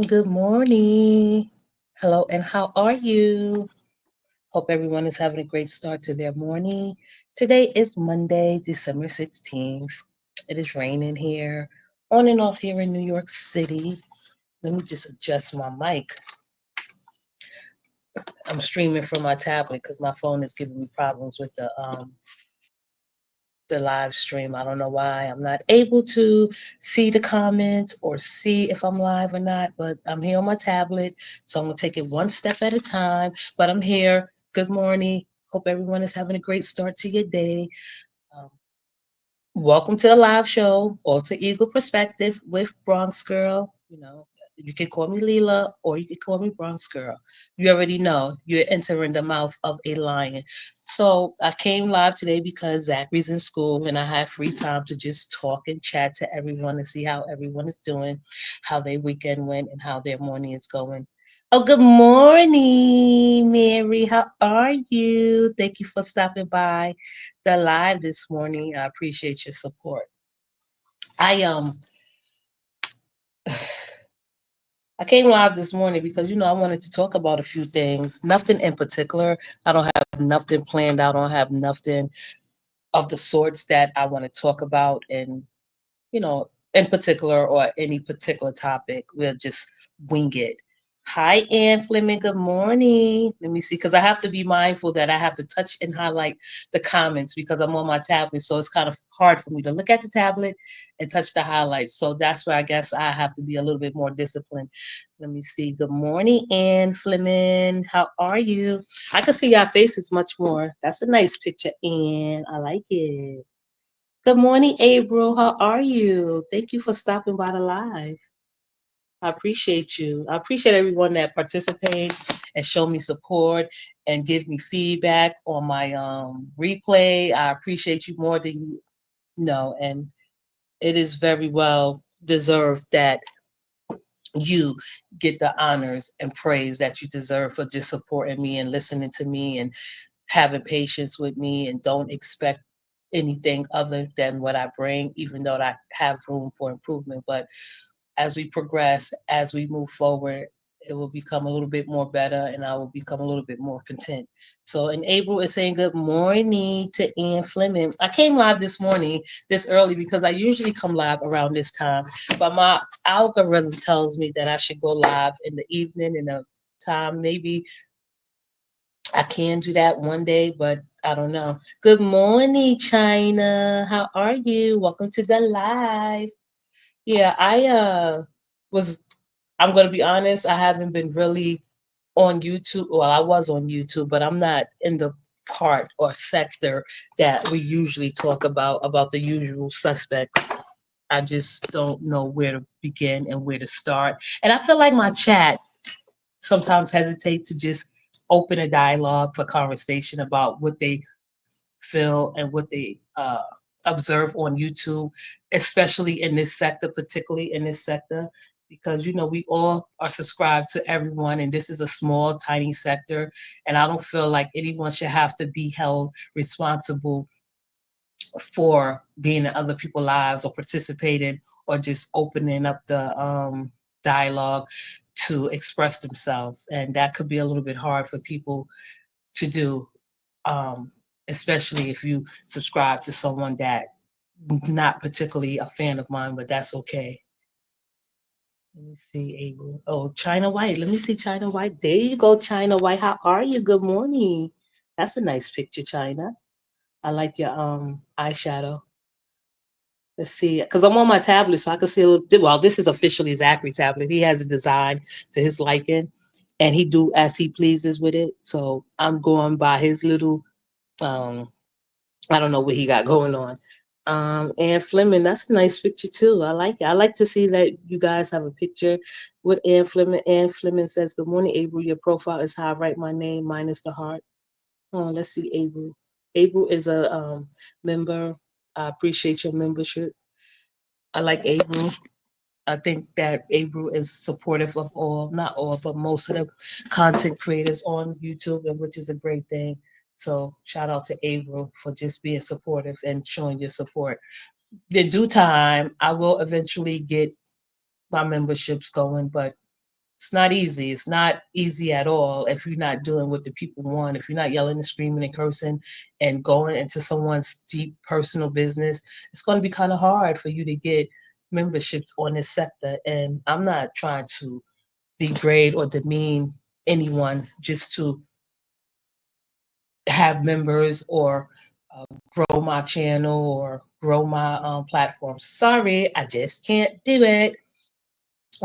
Good morning. Hello, and how are you? Hope everyone is having a great start to their morning. Today is Monday, December 16th. It is raining here, on and off here in New York City. Let me just adjust my mic. I'm streaming from my tablet because my phone is giving me problems with the live stream. I don't know why I'm not able to see the comments or see if I'm live or not, but I'm here on my tablet, so I'm gonna take it one step at a time. But I'm here. Good morning. Hope everyone is having a great start to your day. Um, Welcome to the live show, Alter Ego Perspective with Bronx Girl. You can call me Leela or you can call me Bronx Girl. You already know you're entering the mouth of a lion. So I came live today because Zachary's in school and I had free time to just talk and chat to everyone and see how everyone is doing, how their weekend went, and how their morning is going. Oh, good morning, Mary. How are you? Thank you for stopping by the live this morning. I appreciate your support. I I came live this morning because I wanted to talk about a few things. Nothing in particular. I don't have nothing planned out. I don't have nothing of the sorts that I want to talk about in particular or any particular topic. We'll just wing it. Hi, Ann Fleming. Good morning. Let me see, because I have to be mindful that I have to touch and highlight the comments because I'm on my tablet. So it's kind of hard for me to look at the tablet and touch the highlights. So that's where I guess I have to be a little bit more disciplined. Let me see. Good morning, Ann Fleming. How are you? I can see your faces much more. That's a nice picture, Ann. I like it. Good morning, April. How are you? Thank you for stopping by the live. I appreciate you. I appreciate everyone that participate and show me support and give me feedback on my replay. I appreciate you more than you know, and it is very well deserved that you get the honors and praise that you deserve for just supporting me and listening to me and having patience with me and don't expect anything other than what I bring, even though I have room for improvement. But as we progress, as we move forward, it will become a little bit more better and I will become a little bit more content. So, and April is saying good morning to Ann Fleming. I came live this morning, this early, because I usually come live around this time, but my algorithm tells me that I should go live in the evening in a time. Maybe I can do that one day, but I don't know. Good morning, China. How are you? Welcome to the live. Yeah, I was I'm gonna be honest, I haven't been really on YouTube. Well, I was on YouTube, but I'm not in the part or sector that we usually talk about the usual suspects. I just don't know where to begin and where to start. And I feel like my chat sometimes hesitate to just open a dialogue for conversation about what they feel and what they observe on YouTube, especially in this sector, particularly in this sector, because we all are subscribed to everyone, and this is a small, tiny sector, and I don't feel like anyone should have to be held responsible for being in other people's lives or participating or just opening up the dialogue to express themselves, and that could be a little bit hard for people to do, um, especially if you subscribe to someone that not particularly a fan of mine, but that's okay. Let me see, Abel. Oh, China White. Let me see China White. There you go, China White. How are you? Good morning. That's a nice picture, China. I like your eyeshadow. Let's see, because I'm on my tablet, so I can see a little. Well, this is officially Zachary tablet. He has a design to his liking, and he do as he pleases with it. So I'm going by his little. Um, I don't know what he got going on. Ann Fleming, that's a nice picture too. I like it. I like to see that you guys have a picture with Ann Fleming. Ann Fleming says, "Good morning, April. Your profile is how I write my name minus the heart." Oh, let's see, April. April is a member. I appreciate your membership. I like April. I think that April is supportive of all, not all, but most of the content creators on YouTube, and which is a great thing. So shout out to April for just being supportive and showing your support. In due time, I will eventually get my memberships going, but It's not easy. It's not easy at all if you're not doing what the people want, if you're not yelling and screaming and cursing and going into someone's deep personal business. It's going to be kind of hard for you to get memberships on this sector. And I'm not trying to degrade or demean anyone just to have members or grow my channel or grow my platform. Sorry, I just can't do it.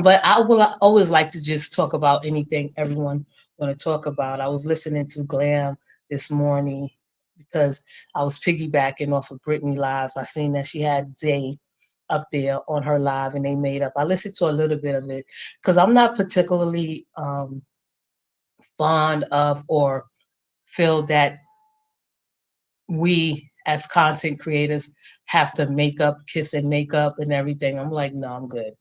But I will always like to just talk about anything everyone want to talk about. I was listening to Glam this morning because I was piggybacking off of Brittany Lives. I seen that she had Zay up there on her live and they made up. I listened to a little bit of it because I'm not particularly fond of or feel that we as content creators have to make up, kiss and make up and everything. I'm like, no, I'm good.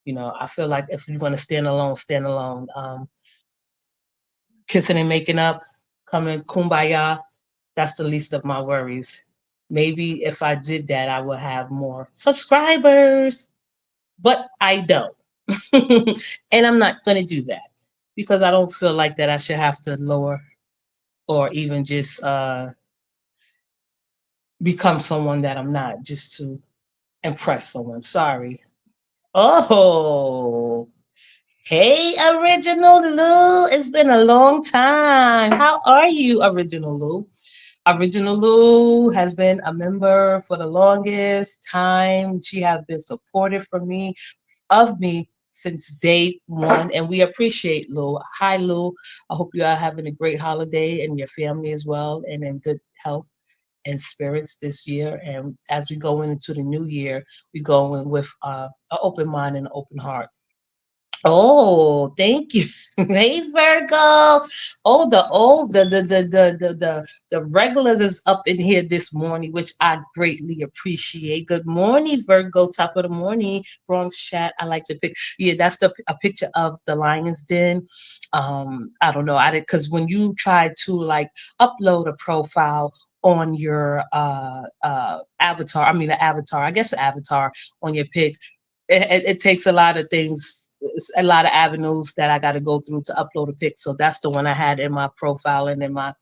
I feel like if you're going to stand alone, stand alone. Kissing and making up, coming kumbaya, that's the least of my worries. Maybe if I did that, I would have more subscribers, but I don't. And I'm not going to do that because I don't feel like that I should have to lower or even just become someone that I'm not just to impress someone. Sorry. Oh, hey, Original Lou. It's been a long time. How are you, Original Lou? Original Lou has been a member for the longest time. She has been supportive of me since day one, and we appreciate Lou. Hi, Lou. I hope you are having a great holiday and your family as well, and in good health and spirits this year. And as we go into the new year, we go in with an open mind and an open heart. Oh, thank you. Hey, Virgo. The regulars is up in here this morning, which I greatly appreciate. Good morning, Virgo. Top of the morning, Bronx chat. I like to pick. Yeah, that's a picture of the Lion's Den. I don't know. I did because when you try to like upload a profile on your avatar, I mean the avatar, I guess the avatar on your pic, it takes a lot of things, a lot of avenues that I got to go through to upload a pic. So that's the one I had in my profile and in my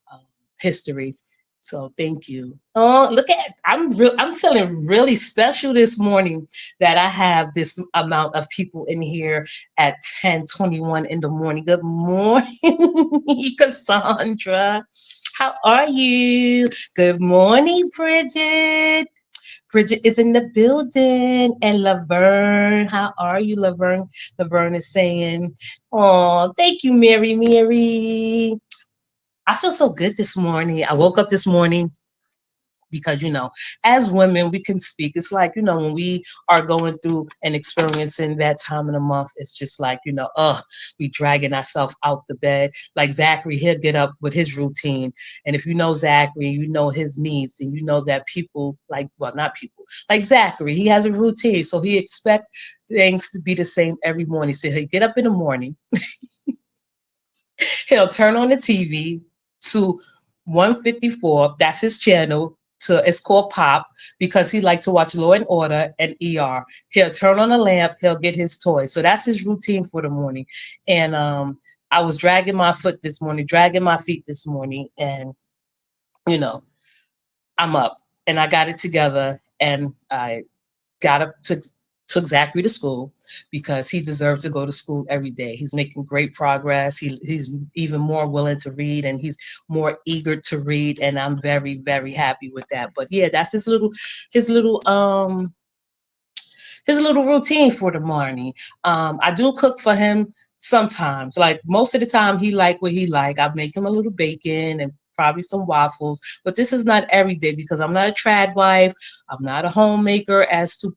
um, history. So thank you. Oh, look at I'm feeling really special this morning that I have this amount of people in here at 10:21 in the morning. Good morning, Cassandra. How are you? Good morning, Bridget. Bridget is in the building. And Laverne, how are you, Laverne? Laverne is saying, oh, thank you, Mary, Mary. I feel so good this morning. I woke up this morning because as women we can speak. It's like when we are going through and experiencing that time in the month, it's just like we dragging ourselves out the bed. Like Zachary, he'll get up with his routine, and if you know Zachary, you know his needs, and you know that people like, well, not people like Zachary, he has a routine, so he expect things to be the same every morning. So he'll get up in the morning, he'll turn on the TV to 154. That's his channel. To it's called Pop because he likes to watch Law and Order and ER. He'll turn on a lamp. He'll get his toy. So that's his routine for the morning. And I was dragging my feet this morning, and you know, I'm up and I got it together, and I got up took Zachary to school because he deserved to go to school every day. He's making great progress. He's even more willing to read, and he's more eager to read, and I'm very, very happy with that. But yeah, that's his little his little routine for the morning. I do cook for him sometimes. Like most of the time, he like what he like. I make him a little bacon and probably some waffles. But this is not every day because I'm not a trad wife. I'm not a homemaker as to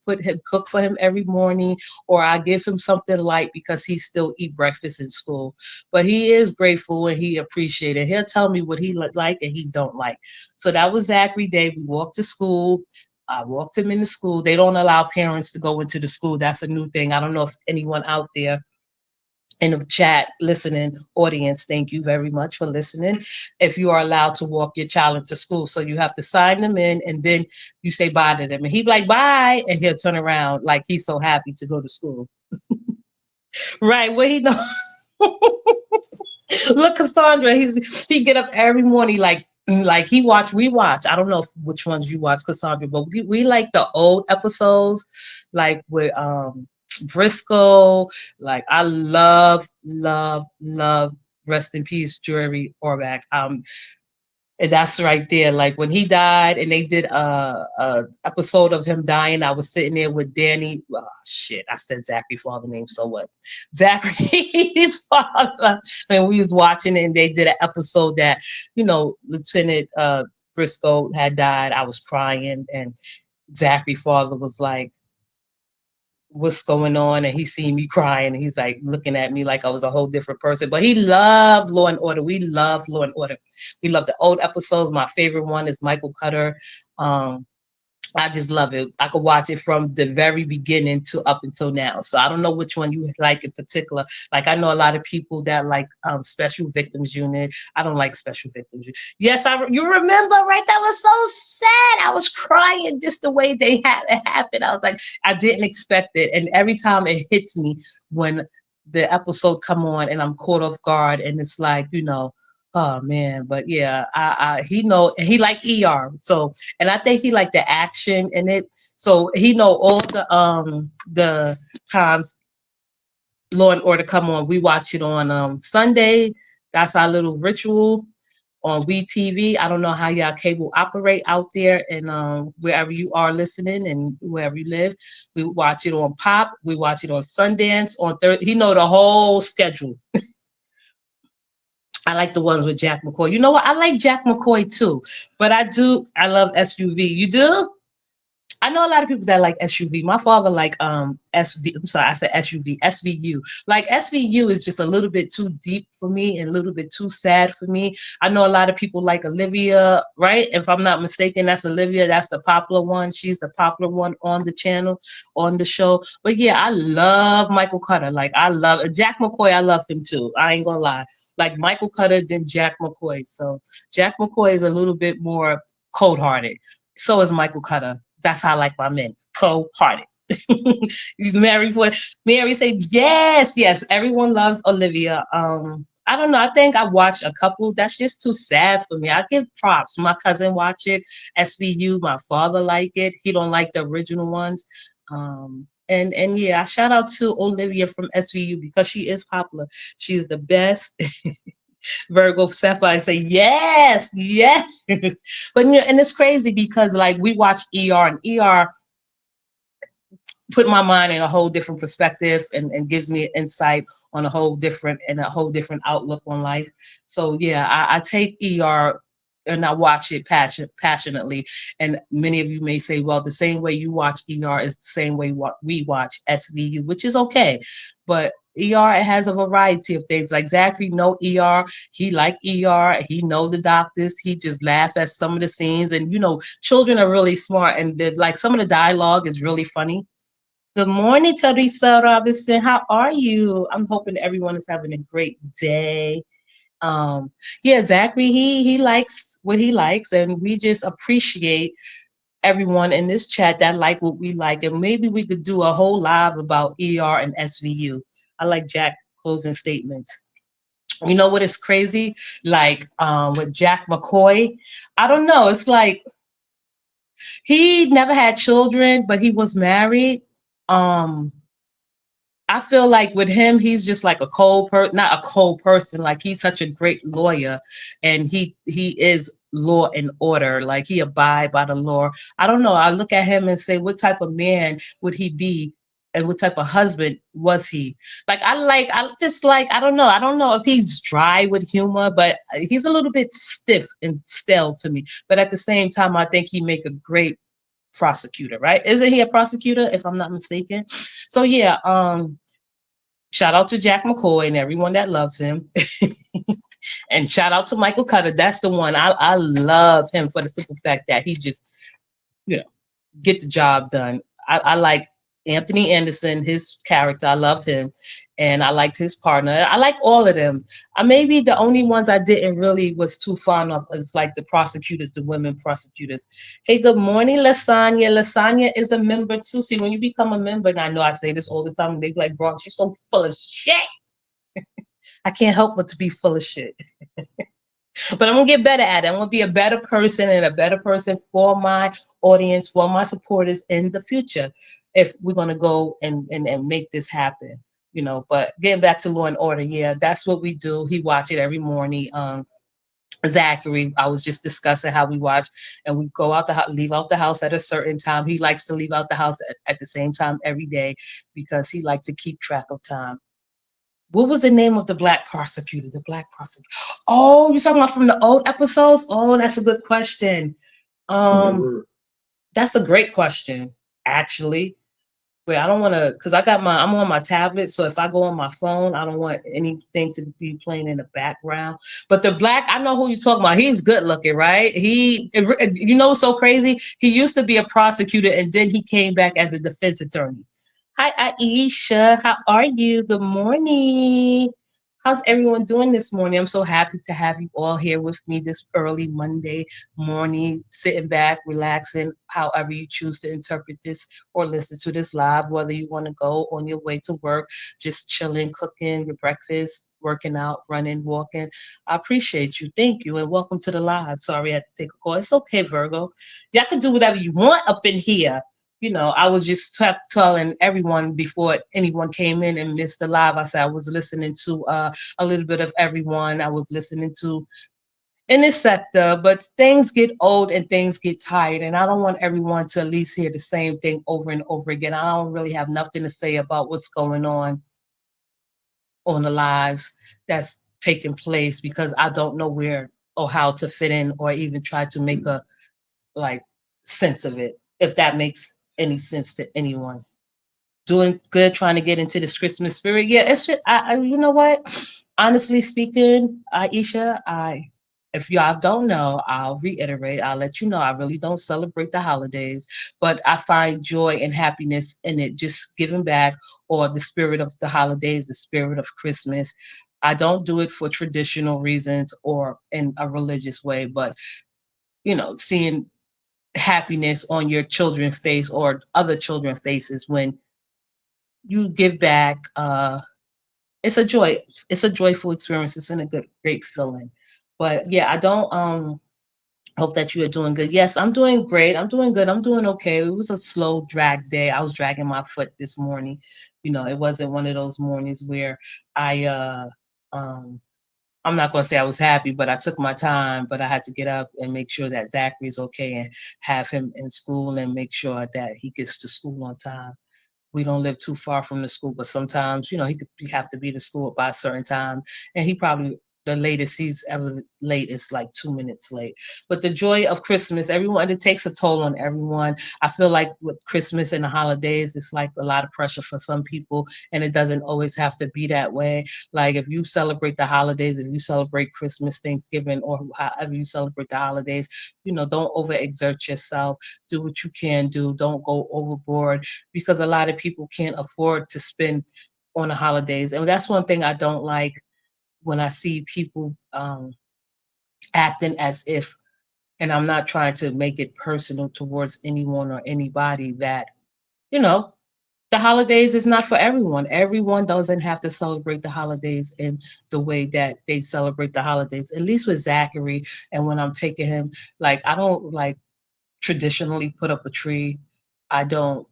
cook for him every morning, or I give him something light because he still eat breakfast in school. But he is grateful and he appreciated. He'll tell me what he like and he don't like. So that was Zachary Day. We walked to school. I walked him into school. They don't allow parents to go into the school. That's a new thing. I don't know if anyone out there in the chat listening audience, thank you very much for listening. If you are allowed to walk your child into school, so you have to sign them in and then you say bye to them. And he'd be like, bye. And he'll turn around like he's so happy to go to school. Right. Well, he know. Look, Cassandra, he get up every morning like we watch. I don't know which ones you watch, Cassandra, but we like the old episodes, like with Briscoe. Like I love rest in peace, Jury Orbach. And that's right there. Like when he died, and they did a episode of him dying, I was sitting there with Danny. Oh, shit, I said Zachary's father name. So what? Zachary's father. And we was watching it, and they did an episode that Lieutenant Briscoe had died. I was crying, and Zachary's father was like, what's going on, and he seen me crying, and he's like looking at me like I was a whole different person. But he loved Law and Order. We loved Law and Order. We love the old episodes. My favorite one is Michael Cutter. um I just love it. I could watch it from the very beginning to up until now. So I don't know which one you like in particular. Like I know a lot of people that like Special Victims Unit. I don't like Special Victims. Yes, you remember, right? That was so sad. I was crying just the way they had it happen. I was like, I didn't expect it, and every time it hits me when the episode come on and I'm caught off guard, and it's like oh man. But yeah, he know, and he like ER. So, and I think he like the action in it. So he know all the times Law and Order come on. We watch it on Sunday. That's our little ritual on WeTV. I don't know how y'all cable operate out there, and wherever you are listening and wherever you live. We watch it on Pop. We watch it on Sundance on Thursday. He know the whole schedule. I like the ones with Jack McCoy. You know what? I like Jack McCoy too, but I love SUV. You do? I know a lot of people that like SUV. My father like SV. I'm sorry, I said SUV. SVU. Like SVU is just a little bit too deep for me and a little bit too sad for me. I know a lot of people like Olivia, right? If I'm not mistaken, that's Olivia. That's the popular one. She's the popular one on the channel, on the show. But yeah, I love Michael Cutter. Like I love Jack McCoy. I love him too. I ain't gonna lie. Like Michael Cutter than Jack McCoy. So Jack McCoy is a little bit more cold-hearted. So is Michael Cutter. That's how I like my men, cold-hearted. Mary for Mary said yes, yes. Everyone loves Olivia. I don't know. I think I watched a couple. That's just too sad for me. I give props. My cousin watch it. SVU. My father like it. He don't like the original ones. And yeah, I shout out to Olivia from SVU because she is popular. She's the best. Virgo Sapphire say yes, yes. But and it's crazy because like we watch ER, and ER put my mind in a whole different perspective, and gives me insight on a whole different outlook on life. So yeah, I take ER and I watch it passionately. And many of you may say, well, the same way you watch ER is the same way we watch SVU, which is okay. But ER, it has a variety of things. Like Zachary know ER, he like ER, he know the doctors, he just laugh at some of the scenes. And children are really smart, and like some of the dialogue is really funny. Good morning, Teresa Robinson. How are you? I'm hoping everyone is having a great day. Um, yeah, Zachary, he likes what he likes, and we just appreciate everyone in this chat that like what we like. And maybe we could do a whole live about ER and SVU. I like Jack closing statements. You know what is crazy? Like with Jack McCoy, I don't know. It's like he never had children, but he was married. Um, I feel like with him, he's just like a not a cold person. Like he's such a great lawyer, and he is law and order. Like he abide by the law. I don't know. I look at him and say, what type of man would he be, and what type of husband was he? I just like, I don't know. I don't know if he's dry with humor, but he's a little bit stiff and stale to me. But at the same time, I think he make a great prosecutor, right? Isn't he a prosecutor, if I'm not mistaken? So yeah, shout out to Jack McCoy and everyone that loves him. And shout out to Michael Cutter. That's the one. I love him for the simple fact that he just, you know, get the job done. I like Anthony Anderson, his character. I loved him. and I liked his partner. I like all of them. Maybe the only ones I didn't really was too fond of is like the prosecutors, the women prosecutors. Hey, good morning, Lasagna. Lasagna is a member too. See, when you become a member, and I know I say this all the time, and they be like, "Bro, you're so full of shit." I can't help but to be full of shit. But I'm gonna get better at it. I'm gonna be a better person and a better person for my audience, for my supporters in the future. If we're gonna go and make this happen, But getting back to Law and Order, yeah, that's what we do. He watch it every morning. Zachary, I was just discussing how we watch, and we go out the house, leave out the house at a certain time. He likes to leave out the house at the same time every day because he likes to keep track of time. What was the name of the black prosecutor? The black prosecutor. Oh, you're talking about from the old episodes? Oh, that's a good question. That's a great question, actually. Wait, I don't want to, because I'm on my tablet. So if I go on my phone, I don't want anything to be playing in the background. But the black, I know who you're talking about. He's good looking, right? What's so crazy? He used to be a prosecutor and then he came back as a defense attorney. Hi, Aisha. How are you? Good morning. How's everyone doing this morning? I'm so happy to have you all here with me this early Monday morning, sitting back, relaxing, however you choose to interpret this or listen to this live, whether you want to go on your way to work, just chilling, cooking your breakfast, working out, running, walking. I appreciate you. Thank you. And welcome to the live. Sorry I had to take a call. It's okay, Virgo. Y'all can do whatever you want up in here. I was just telling everyone before anyone came in and missed the live. I said I was listening to a little bit of everyone. I was listening to in this sector, but things get old and things get tired, and I don't want everyone to at least hear the same thing over and over again. I don't really have nothing to say about what's going on the lives that's taking place because I don't know where or how to fit in or even try to make a like sense of it, if that makes any sense to anyone. Doing good, trying to get into this Christmas spirit. Yeah, it's just, you know what? Honestly speaking, Aisha, if y'all don't know, I'll reiterate. I'll let you know. I really don't celebrate the holidays, but I find joy and happiness in it, just giving back or the spirit of the holidays, the spirit of Christmas. I don't do it for traditional reasons or in a religious way, but seeing happiness on your children's face or other children's faces when you give back. It's a joy. It's a joyful experience. It's in a great feeling. But yeah, I don't hope that you are doing good. Yes, I'm doing great. I'm doing good. I'm doing okay. It was a slow drag day. I was dragging my foot this morning. It wasn't one of those mornings where I um I'm not going to say I was happy, but I took my time, but I had to get up and make sure that Zachary's okay and have him in school and make sure that he gets to school on time. We don't live too far from the school, but sometimes, he have to be to school by a certain time. And he probably, the latest he's ever late is like 2 minutes late. But the joy of Christmas, everyone, it takes a toll on everyone. I feel like with Christmas and the holidays, it's like a lot of pressure for some people, and it doesn't always have to be that way. Like if you celebrate the holidays, if you celebrate Christmas, Thanksgiving, or however you celebrate the holidays, don't overexert yourself. Do what you can do. Don't go overboard because a lot of people can't afford to spend on the holidays. And that's one thing I don't like when I see people acting as if, and I'm not trying to make it personal towards anyone or anybody, that, you know, the holidays is not for everyone. Everyone doesn't have to celebrate the holidays in the way that they celebrate the holidays. At least with Zachary, and when I'm taking him, like I don't like traditionally put up a tree. I don't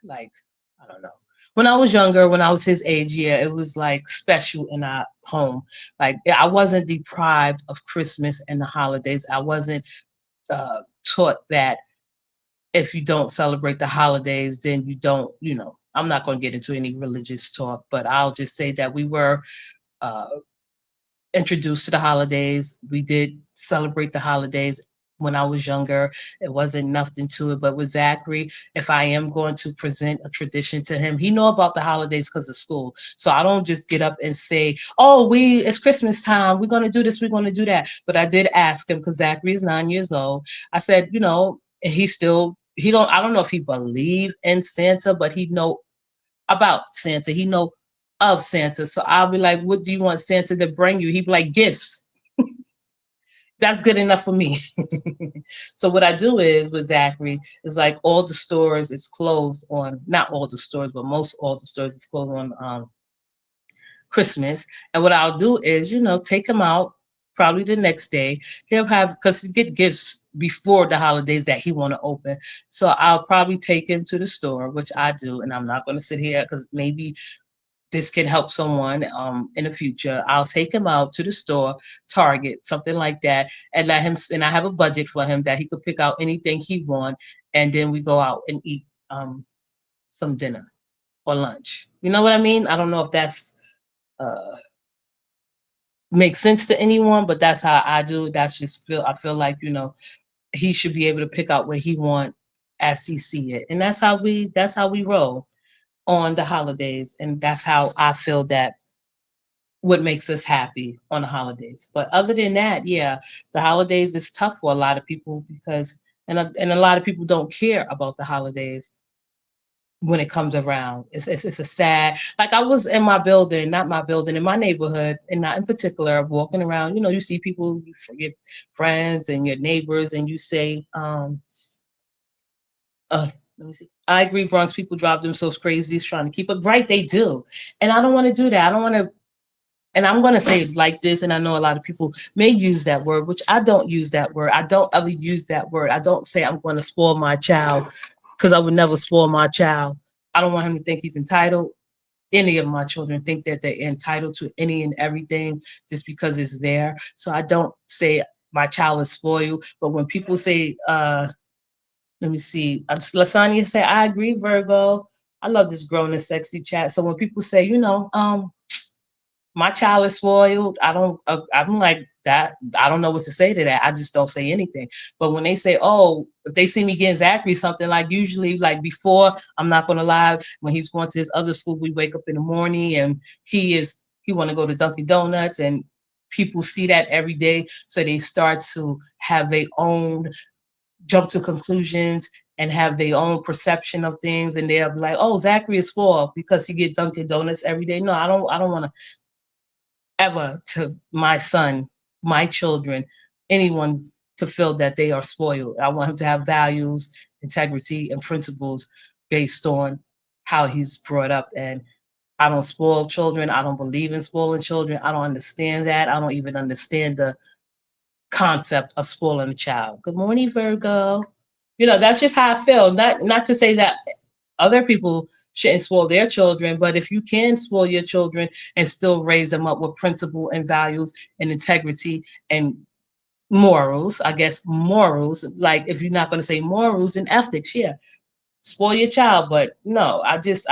like I don't know. When I was younger, when I was his age, yeah, it was like special in our home. Like I wasn't deprived of Christmas and the holidays. I wasn't taught that if you don't celebrate the holidays, then you don't, I'm not going to get into any religious talk, but I'll just say that we were uh, introduced to the holidays. We did celebrate the holidays when I was younger. It wasn't nothing to it. But with Zachary, if I am going to present a tradition to him, he know about the holidays because of school. So I don't just get up and say, "Oh, it's Christmas time. We're gonna do this. We're gonna do that." But I did ask him because Zachary is 9 years old. I said, and he don't. I don't know if he believe in Santa, but he know about Santa. He know of Santa. So I'll be like, what do you want Santa to bring you? He'd be like, gifts. That's good enough for me. So what I do is with Zachary is like all the stores is closed on, not all the stores, but most all the stores is closed on Christmas. And what I'll do is, take him out probably the next day. He'll have, because he get gifts before the holidays that he want to open. So I'll probably take him to the store, which I do, and I'm not going to sit here because maybe this can help someone in the future. I'll take him out to the store, Target, something like that, and let him. And I have a budget for him that he could pick out anything he want, and then we go out and eat some dinner or lunch. You know what I mean? I don't know if that's uh, makes sense to anyone, but that's how I do it. That's just feel. I feel like he should be able to pick out what he want as he see it, and that's how we roll on the holidays, and that's how I feel that what makes us happy on the holidays. But other than that, yeah, the holidays is tough for a lot of people because and a lot of people don't care about the holidays when it comes around. It's a sad, like I was in my building, not my building, in my neighborhood, and not in particular, walking around. You see people, your friends and your neighbors, and you say, let me see. I agree, Bronx people drive themselves crazy, is trying to keep it right. They do, and I don't want to do that. I don't want to. And I'm going to say it like this, and I know a lot of people may use that word, which I don't use that word. I don't ever use that word. I don't say I'm going to spoil my child because I would never spoil my child. I don't want him to think he's entitled. Any of my children think that they're entitled to any and everything just because it's there. So I don't say my child is spoiled. But when people say, let me see, Lasagna say, I agree, Virgo. I love this grown and sexy chat. So when people say, my child is spoiled. I'm like that. I don't know what to say to that. I just don't say anything. But when they say, oh, if they see me getting Zachary something, like usually, like before, I'm not gonna lie. When he's going to his other school, we wake up in the morning and he want to go to Dunkin' Donuts, and people see that every day, so they start to have their own jump to conclusions and have their own perception of things, and they're like, oh, Zachary is spoiled because he get Dunkin' Donuts every day. No, I don't want to ever to my son, my children, anyone to feel that they are spoiled. I want him to have values, integrity, and principles based on how he's brought up. And I don't spoil children. I don't believe in spoiling children. I don't understand that. I don't even understand the concept of spoiling a child. Good morning, Virgo. That's just how I feel. Not to say that other people shouldn't spoil their children, but if you can spoil your children and still raise them up with principle and values and integrity and morals, I guess morals, like if you're not going to say morals and ethics, yeah, spoil your child. But no, I just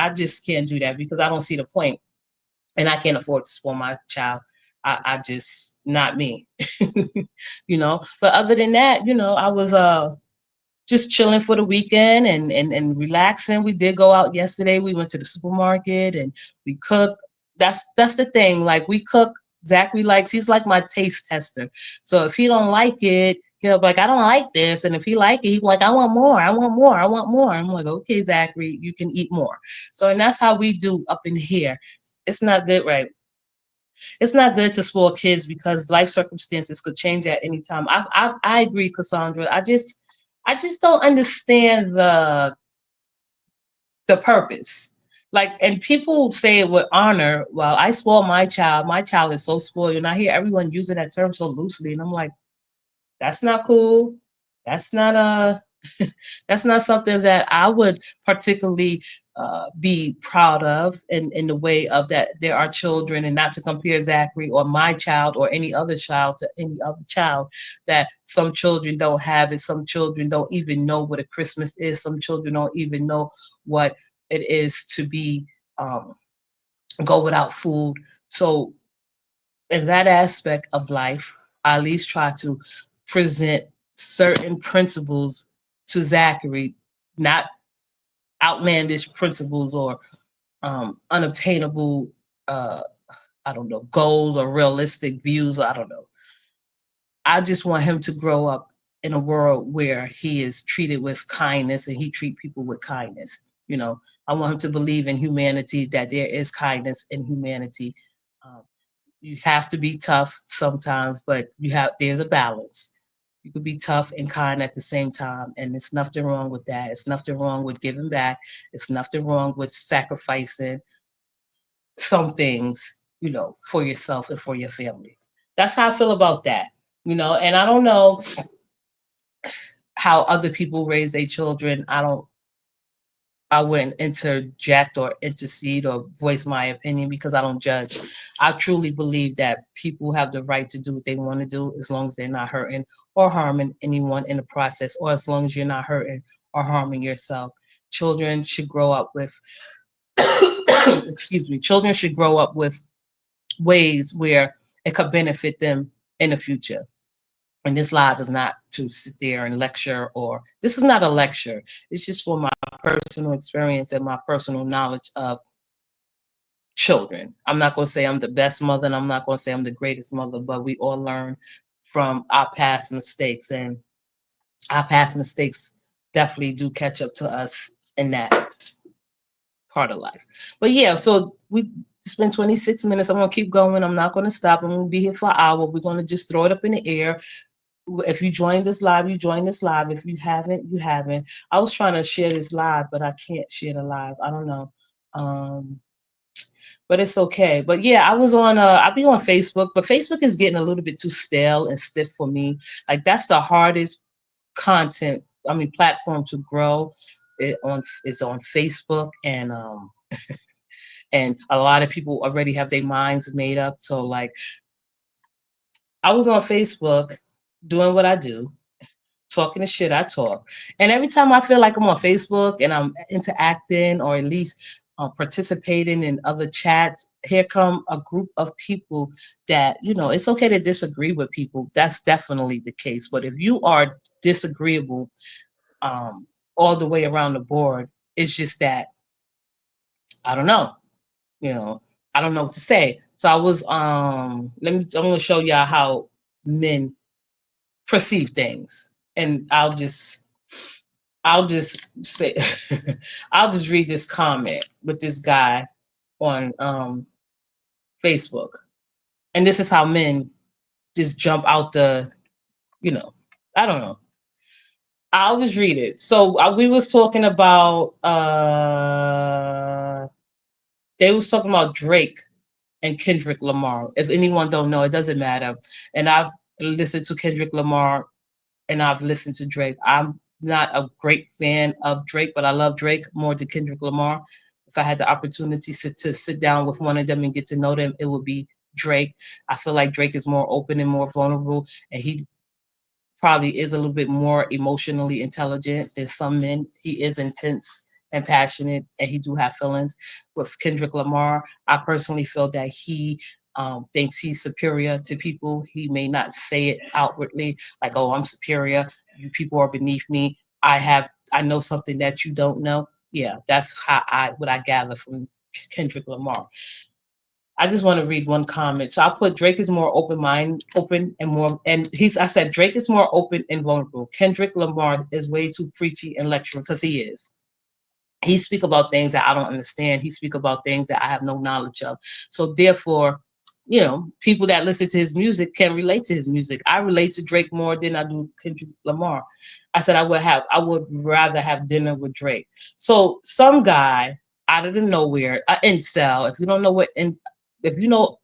can't do that because I don't see the point, and I can't afford to spoil my child. I just not me, But other than that, I was just chilling for the weekend and relaxing. We did go out yesterday. We went to the supermarket and we cooked. That's the thing. Like we cook. Zachary likes. He's like my taste tester. So if he don't like it, he'll be like, I don't like this. And if he like it, he's like, I want more. I want more. I want more. I'm like, okay, Zachary, you can eat more. So and that's how we do up in here. It's not good, right? It's not good to spoil kids because life circumstances could change at any time. I agree, Cassandra. I just don't understand the purpose. Like, and people say it with honor. Well, I spoil my child. My child is so spoiled, and I hear everyone using that term so loosely, and I'm like, that's not cool. That's not that's not something that I would particularly be proud of in the way of that there are children, and not to compare Zachary or my child or any other child to any other child, that some children don't have it. Some children don't even know what a Christmas is. Some children don't even know what it is to be um, go without food. So in that aspect of life, I at least try to present certain principles to Zachary, not outlandish principles or unobtainable, uh, I don't know, goals or realistic views. I don't know. I just want him to grow up in a world where he is treated with kindness and he treat people with kindness. You know, I want him to believe in humanity, that there is kindness in humanity. Um, you have to be tough sometimes, but there's a balance. You could be tough and kind at the same time, and there's nothing wrong with that. It's nothing wrong with giving back. It's nothing wrong with sacrificing some things, for yourself and for your family. That's how I feel about that. And I don't know how other people raise their children. I wouldn't interject or intercede or voice my opinion because I don't judge. I truly believe that people have the right to do what they want to do as long as they're not hurting or harming anyone in the process, or as long as you're not hurting or harming yourself. Children should grow up with, excuse me, children should grow up with ways where it could benefit them in the future. And this live is not to sit there and lecture, or this is not a lecture. It's just for my personal experience and my personal knowledge of children. I'm not going to say I'm the best mother, and I'm not going to say I'm the greatest mother, but we all learn from our past mistakes, and our past mistakes definitely do catch up to us in that part of life. But yeah, so we spent 26 minutes. I'm going to keep going. I'm not going to stop. I'm going to be here for an hour. We're going to just throw it up in the air. If you join this live, you join this live. If you haven't, you haven't. I was trying to share this live, but I can't share the live. I don't know. Um, but it's okay. But yeah, I'll be on Facebook, but Facebook is getting a little bit too stale and stiff for me. Like that's the hardest platform to grow. It's on Facebook, and a lot of people already have their minds made up. So like I was on Facebook doing what I do, talking the shit I talk. And every time I feel like I'm on Facebook and I'm interacting or at least participating in other chats, here come a group of people that, it's okay to disagree with people. That's definitely the case. But if you are disagreeable all the way around the board, it's just that, I don't know, you know, I don't know what to say. So I was, I'm going to show y'all how men perceive things. And I'll just say, I'll just read this comment with this guy on Facebook. And this is how men just jump out I don't know. I'll just read it. So we was talking about, they was talking about Drake and Kendrick Lamar. If anyone don't know, it doesn't matter. And I've listened to Kendrick Lamar and I've listened to Drake. I'm not a great fan of Drake, but I love Drake more than Kendrick Lamar. If I had the opportunity to sit down with one of them and get to know them, it would be Drake. I feel like Drake is more open and more vulnerable, and he probably is a little bit more emotionally intelligent than some men. He is intense and passionate, and he do have feelings. With Kendrick Lamar, I personally feel that he thinks he's superior to people. He may not say it outwardly, like, "Oh, I'm superior. You people are beneath me. I know something that you don't know." Yeah, that's what I gather from Kendrick Lamar. I just want to read one comment. So I put Drake is more open and more, and I said Drake is more open and vulnerable. Kendrick Lamar is way too preachy and lecturing, because he is. He speak about things that I don't understand. He speak about things that I have no knowledge of. So therefore, people that listen to his music can relate to his music. I relate to Drake more than I do Kendrick Lamar. I said I would rather have dinner with Drake. So some guy out of the nowhere, an incel. If you don't know if you know,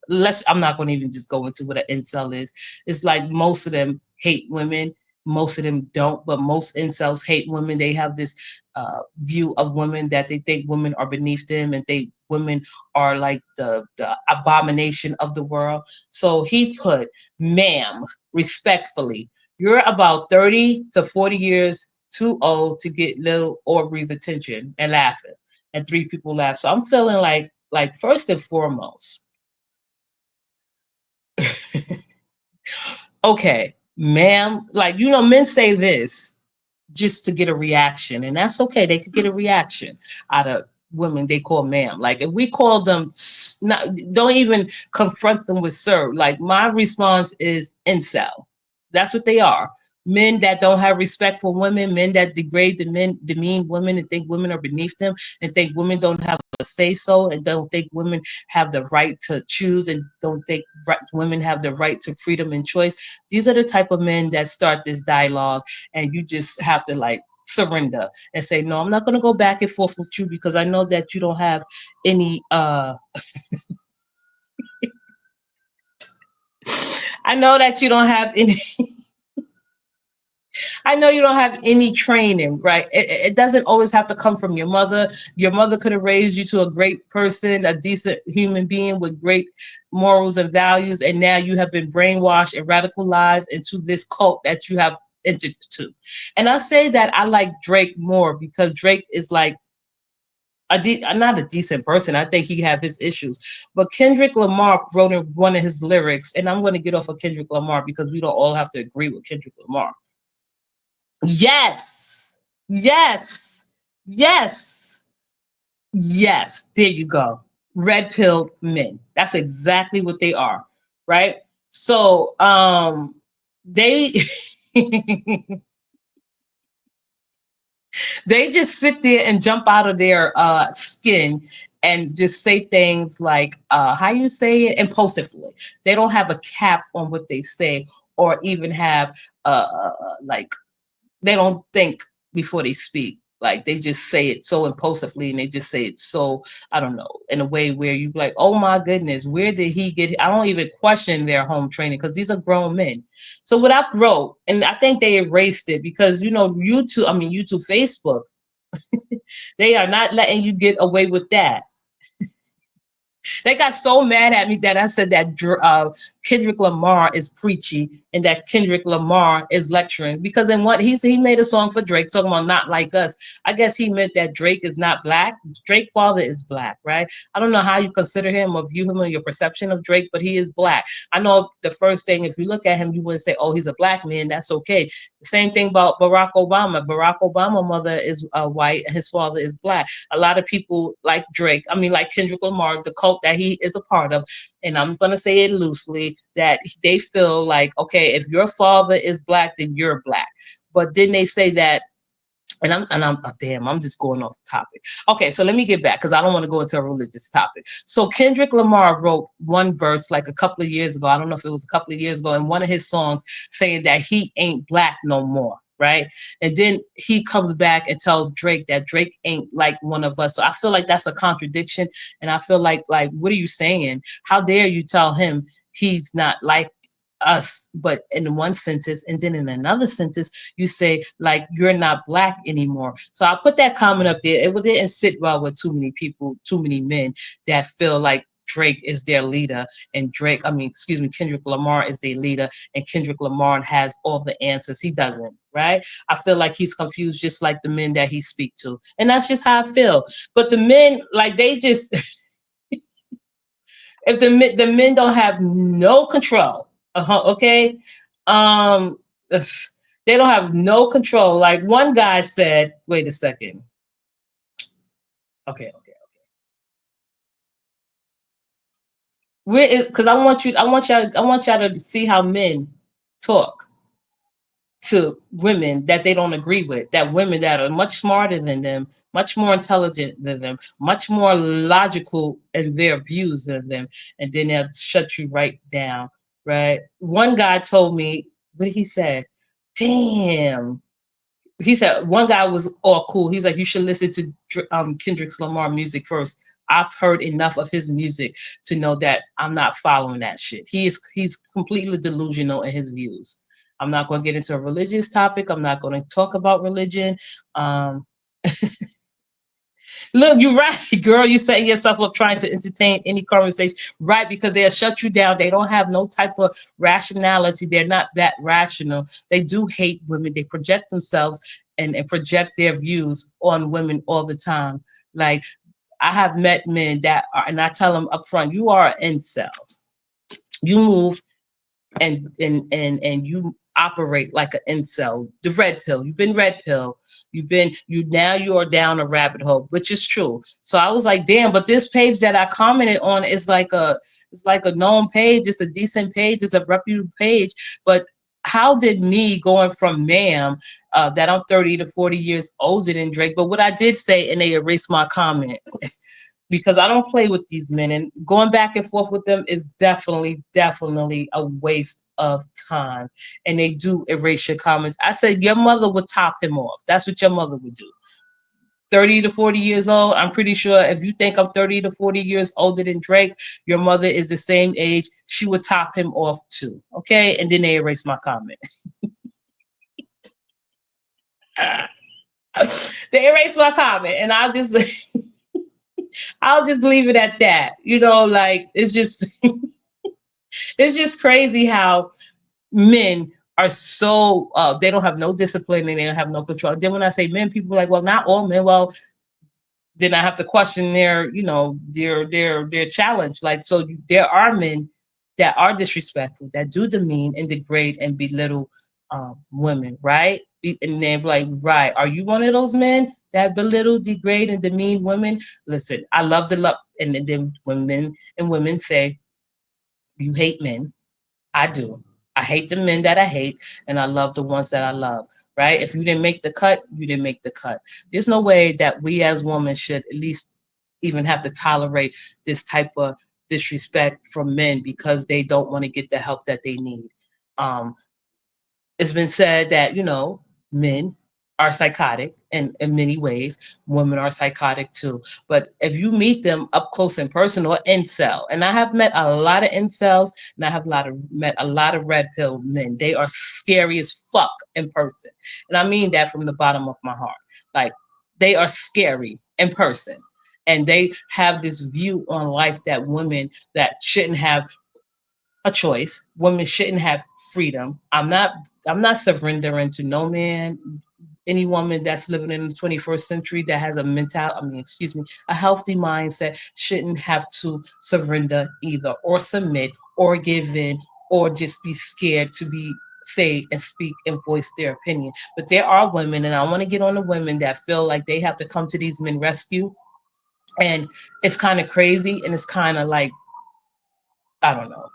I'm not going to even just go into what an incel is. It's like most of them hate women. Most of them don't, but most incels hate women. They have this view of women that they think women are beneath them, and women are like the abomination of the world. So he put, "Ma'am, respectfully, you're about 30 to 40 years too old to get little Aubrey's attention," and laughing. And three people laugh. So I'm feeling like first and foremost, okay, ma'am, like, men say this just to get a reaction, and that's okay. They could get a reaction out of women they call ma'am. Like if we call them, not, don't even confront them with sir. Like my response is incel. That's what they are. Men that don't have respect for women, men that degrade the men, demean women, and think women are beneath them, and think women don't have a say so, and don't think women have the right to choose, and don't think women have the right to freedom and choice. These are the type of men that start this dialogue, and you just have to like surrender and say, no, I'm not going to go back and forth with you because I know that you don't have any I know that you don't have any I know you don't have any training, right? It doesn't always have to come from your mother. Your mother could have raised you to a great person, a decent human being with great morals and values, and now you have been brainwashed and radicalized into this cult that you have entered into. And I say that I like Drake more because Drake is like not a decent person. I think he have his issues. But Kendrick Lamar wrote in one of his lyrics, and I'm going to get off of Kendrick Lamar because we don't all have to agree with Kendrick Lamar. Yes. Yes. Yes. Yes. There you go. Red pilled men. That's exactly what they are. Right? So they they just sit there and jump out of their skin and just say things like how you say it impulsively. They don't have a cap on what they say or even have like they don't think before they speak. Like they just say it so impulsively and they just say it so, I don't know, in a way where you like, oh my goodness, where did he get it? I don't even question their home training because these are grown men. So what I wrote, and I think they erased it because YouTube, Facebook, they are not letting you get away with that. They got so mad at me that I said that Kendrick Lamar is preachy and that Kendrick Lamar is lecturing because then what he made a song for Drake talking about not like us. I guess he meant that Drake is not black. Drake's father is black, right? I don't know how you consider him or view him or your perception of Drake, but he is black. I know the first thing, if you look at him, you wouldn't say, oh, he's a black man. That's okay. The same thing about Barack Obama. Barack Obama's mother is white and his father is black. A lot of people like Drake, like Kendrick Lamar, the cult that he is a part of, and I'm going to say it loosely, that they feel like, okay, if your father is black, then you're black. But then they say that, and I'm damn, I'm just going off the topic. Okay, so let me get back because I don't want to go into a religious topic. So Kendrick Lamar wrote one verse like a couple of years ago. I don't know if it was a couple of years ago in one of his songs saying that he ain't black no more. Right. And then he comes back and tells Drake that Drake ain't like one of us. So I feel like that's a contradiction. And I feel like, what are you saying? How dare you tell him he's not like us, but in one sentence, and then in another sentence you say like you're not black anymore. So I put that comment up there. It didn't sit well with too many people, too many men that feel like Drake is their leader, and Kendrick Lamar is their leader, and Kendrick Lamar has all the answers. He doesn't, right? I feel like he's confused just like the men that he speak to, and that's just how I feel. But the men, like, they just if the men don't have no control, okay, um, they don't have no control. Like one guy said, wait a second, okay, because I want y'all to see how men talk to women that they don't agree with, that women that are much smarter than them, much more intelligent than them, much more logical in their views than them, and then they'll shut you right down, right? One guy told me, what did he say? Damn. He said one guy was all cool. He's like, you should listen to Kendrick Lamar music first. I've heard enough of his music to know that I'm not following that shit. He's completely delusional in his views. I'm not going to get into a religious topic. I'm not going to talk about religion. Um, Look, you're right, girl. You setting yourself up trying to entertain any conversation, right? Because they'll shut you down. They don't have no type of rationality. They're not that rational. They do hate women. They project themselves and project their views on women all the time. Like, I have met men that are, and I tell them up front, you are an incel. You move and you operate like an incel. The red pill. You've been red pill. You are down a rabbit hole, which is true. So I was like, damn, but this page that I commented on is like a known page. It's a decent page. It's a reputable page. But how did me going from ma'am that I'm 30 to 40 years older than Drake, but what I did say, and they erased my comment because I don't play with these men, and going back and forth with them is definitely a waste of time. And they do erase your comments. I said your mother would top him off. That's what your mother would do. 30 to 40 years old. I'm pretty sure if you think I'm 30 to 40 years older than Drake, your mother is the same age. She would top him off too. Okay. And then they erase my comment. They erase my comment. And I'll just leave it at that. Like it's just it's just crazy how men are so they don't have no discipline and they don't have no control. Then when I say men, people are like, well, not all men. Well, then I have to question their challenge. Like, so there are men that are disrespectful, that do demean and degrade and belittle women, right? And they're like, right, are you one of those men that belittle, degrade, and demean women? Listen, I love the love, and then when men and women say you hate men, I do. I hate the men that I hate, and I love the ones that I love, right? If you didn't make the cut, you didn't make the cut. There's no way that we as women should at least even have to tolerate this type of disrespect from men because they don't want to get the help that they need. Um, it's been said that men are psychotic, and in many ways women are psychotic too, but if you meet them up close and personal, or incel, and I have met a lot of incels, and I have met a lot of red pill men. They are scary as fuck in person, and I mean that from the bottom of my heart. Like, they are scary in person, and they have this view on life that women that shouldn't have a choice. Women shouldn't have freedom. I'm not surrendering to no man. Any woman that's living in the 21st century that has a a healthy mindset shouldn't have to surrender either, or submit, or give in, or just be scared to be say and speak and voice their opinion. But there are women, and I want to get on the women that feel like they have to come to these men rescue. And it's kind of crazy, and it's kind of like, I don't know,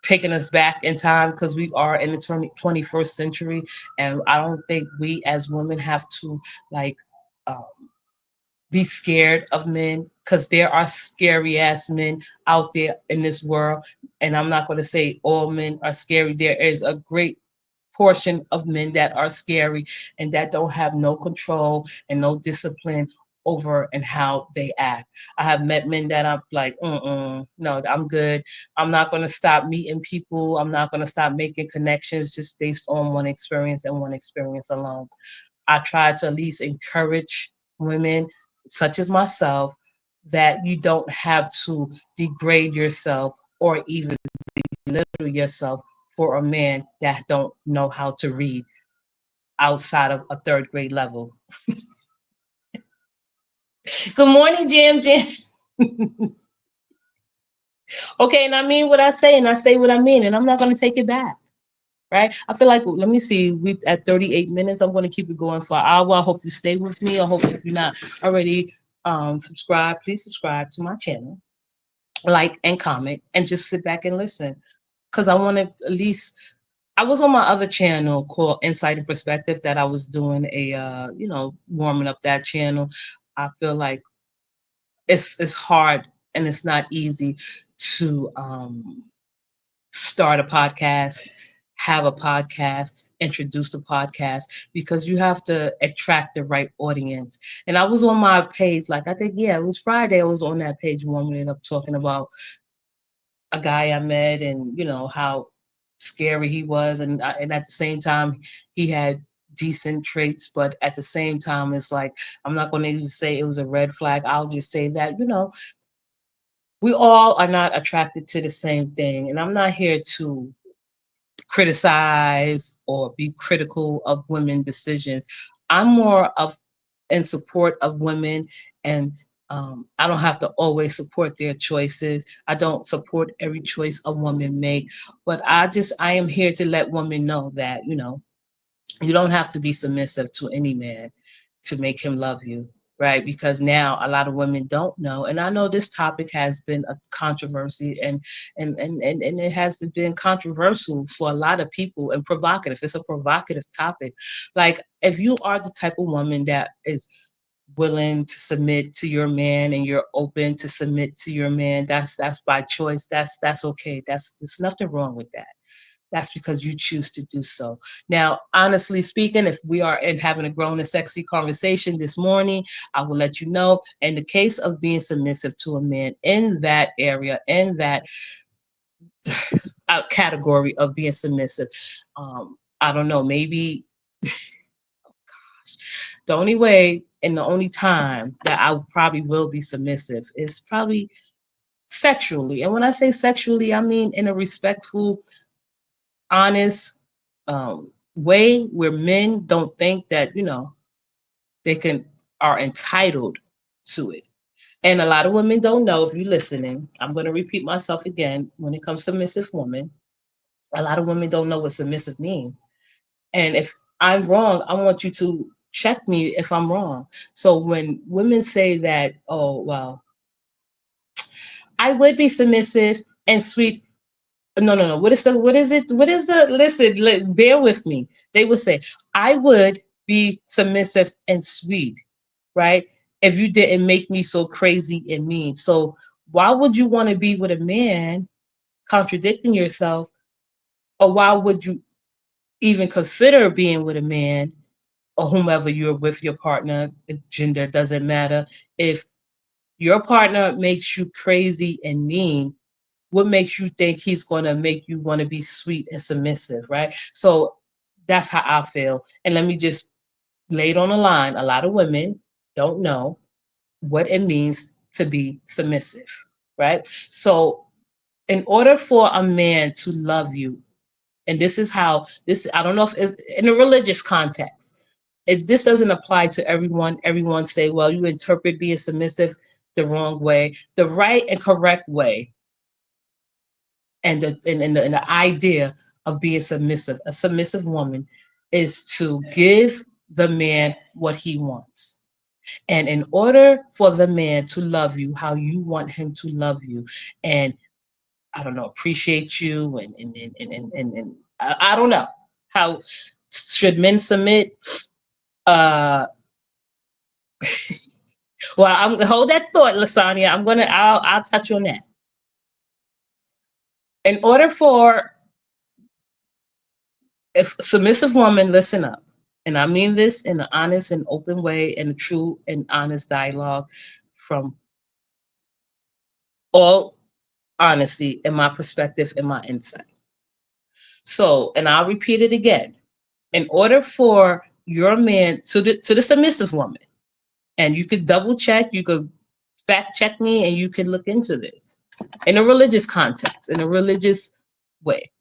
taking us back in time, because we are in the 21st century, and I don't think we as women have to, like, um, be scared of men, because there are scary ass men out there in this world. And I'm not going to say all men are scary. There is a great portion of men that are scary and that don't have no control and no discipline over and how they act. I have met men that I'm like, no, I'm good. I'm not going to stop meeting people. I'm not going to stop making connections just based on one experience and one experience alone. I try to at least encourage women, such as myself, that you don't have to degrade yourself or even belittle yourself for a man that don't know how to read outside of a third grade level. Good morning, Jam. Okay, and I mean what I say, and I say what I mean, and I'm not going to take it back. Right? I feel like, let me see, we at 38 minutes. I'm going to keep it going for an hour. I hope you stay with me. I hope if you're not already subscribed, please subscribe to my channel, like and comment, and just sit back and listen. Because I want to at least, I was on my other channel called Insight and Perspective that I was doing a, warming up that channel. I feel like it's hard and it's not easy to start a podcast, have a podcast, introduce the podcast, because you have to attract the right audience. And I was on my page, like, I think, yeah, it was Friday. I was on that page warming it up, talking about a guy I met, and how scary he was, and at the same time he had decent traits, but at the same time it's like, I'm not going to even say it was a red flag. I'll just say that we all are not attracted to the same thing, and I'm not here to criticize or be critical of women decisions. I'm more of in support of women, and I don't have to always support their choices. I don't support every choice a woman make, but I am here to let women know that you don't have to be submissive to any man to make him love you. right? Because now a lot of women don't know. And I know this topic has been a controversy, and it has been controversial for a lot of people and provocative. It's a provocative topic. Like if you are the type of woman that is willing to submit to your man and you're open to submit to your man, that's by choice. That's okay. There's nothing wrong with that. That's because you choose to do so. Now, honestly speaking, if we are in having a grown and sexy conversation this morning, I will let you know. In the case of being submissive to a man in that area, in that category of being submissive, I don't know, maybe the only way and the only time that I probably will be submissive is probably sexually. And when I say sexually, I mean in a respectful, honest way where men don't think that, they can are entitled to it. And a lot of women don't know. If you're listening, I'm going to repeat myself again. When it comes to submissive woman, a lot of women don't know what submissive means. And if I'm wrong, I want you to check me if I'm wrong. So when women say that, oh well, I would be submissive and sweet. No, no, no. What is it? What is the listen, bear with me. They would say, I would be submissive and sweet, right? If you didn't make me so crazy and mean. So why would you want to be with a man contradicting yourself? Or why would you even consider being with a man or whomever you're with, your partner, gender doesn't matter. If your partner makes you crazy and mean, what makes you think he's going to make you want to be sweet and submissive, right? So that's how I feel. And let me just lay it on the line. A lot of women don't know what it means to be submissive, right? So in order for a man to love you, and this is how this, I don't know if it's in a religious context, this doesn't apply to everyone. Everyone say, well, you interpret being submissive the wrong way. The right and correct way, and the idea of being submissive, a submissive woman, is to give the man what he wants. And in order for the man to love you how you want him to love you, and I don't know, appreciate you, and I don't know how should men submit. Uh, well, I'm hold that thought, Lasagna. I'll touch on that. In order for if submissive woman, listen up. And I mean this in an honest and open way and a true and honest dialogue from all honesty in my perspective and my insight. So, and I'll repeat it again. In order for your man to the submissive woman, and you could double check, you could fact check me, and you can look into this in a religious context, in a religious way.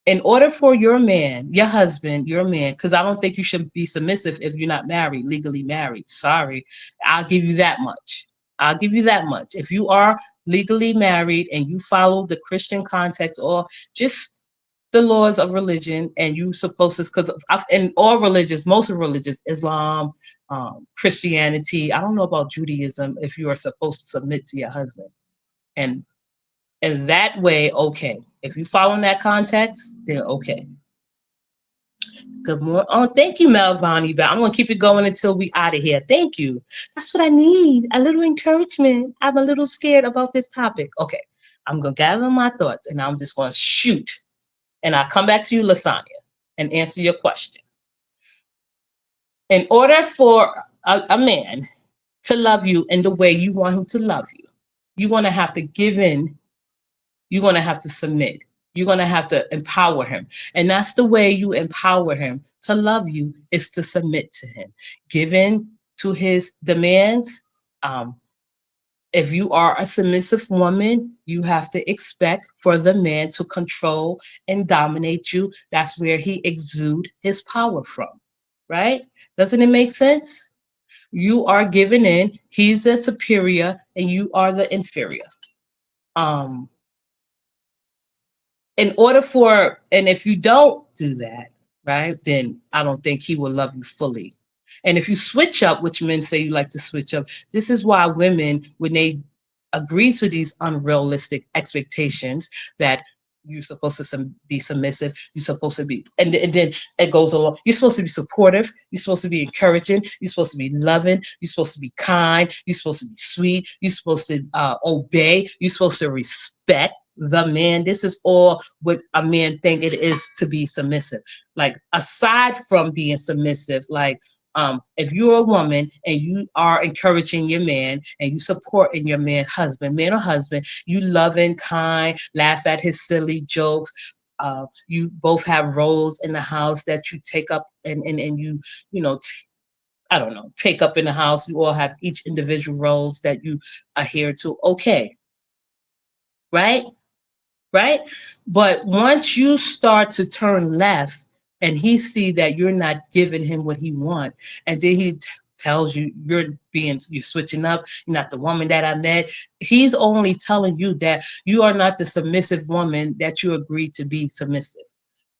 In order for your man, your husband, your man, because I don't think you should be submissive if you're not married, legally married. Sorry, I'll give you that much. I'll give you that much. If you are legally married and you follow the Christian context or just the laws of religion, and you supposed to, because in all religions, most of religions, Islam, Christianity, I don't know about Judaism, if you are supposed to submit to your husband. And in that way, okay. If you follow in that context, then okay. Good morning. Oh, thank you, Melvani. But I'm gonna keep it going until we out of here. Thank you. That's what I need. A little encouragement. I'm a little scared about this topic. Okay. I'm gonna gather my thoughts and I'm just gonna shoot. And I'll come back to you, Lasagna, and answer your question. In order for a man to love you in the way you want him to love you, you're gonna have to give in. You're going to have to submit. You're going to have to empower him. And that's the way you empower him to love you, is to submit to him. Give in to his demands. Um, if you are a submissive woman, you have to expect for the man to control and dominate you. That's where he exude his power from, right? Doesn't it make sense? You are given in. He's the superior and you are the inferior. Um, in order for, and if you don't do that, right, then I don't think he will love you fully. And if you switch up, which men say you like to switch up, this is why women, when they agree to these unrealistic expectations that you're supposed to be submissive, you're supposed to be, and then it goes along. You're supposed to be supportive, you're supposed to be encouraging, you're supposed to be loving, you're supposed to be kind, you're supposed to be sweet, you're supposed to obey, you're supposed to respect the man. This is all what a man think it is to be submissive. Like aside from being submissive, like if you're a woman and you are encouraging your man and you supporting your man or husband, you loving, kind, laugh at his silly jokes. You both have roles in the house that you take up and you know, I don't know, take up in the house. You all have each individual roles that you adhere to. Okay, right? Right? But once you start to turn left and he see that you're not giving him what he want, and then he tells you you're switching up, you're not the woman that I met. He's only telling you that you are not the submissive woman that you agreed to be submissive.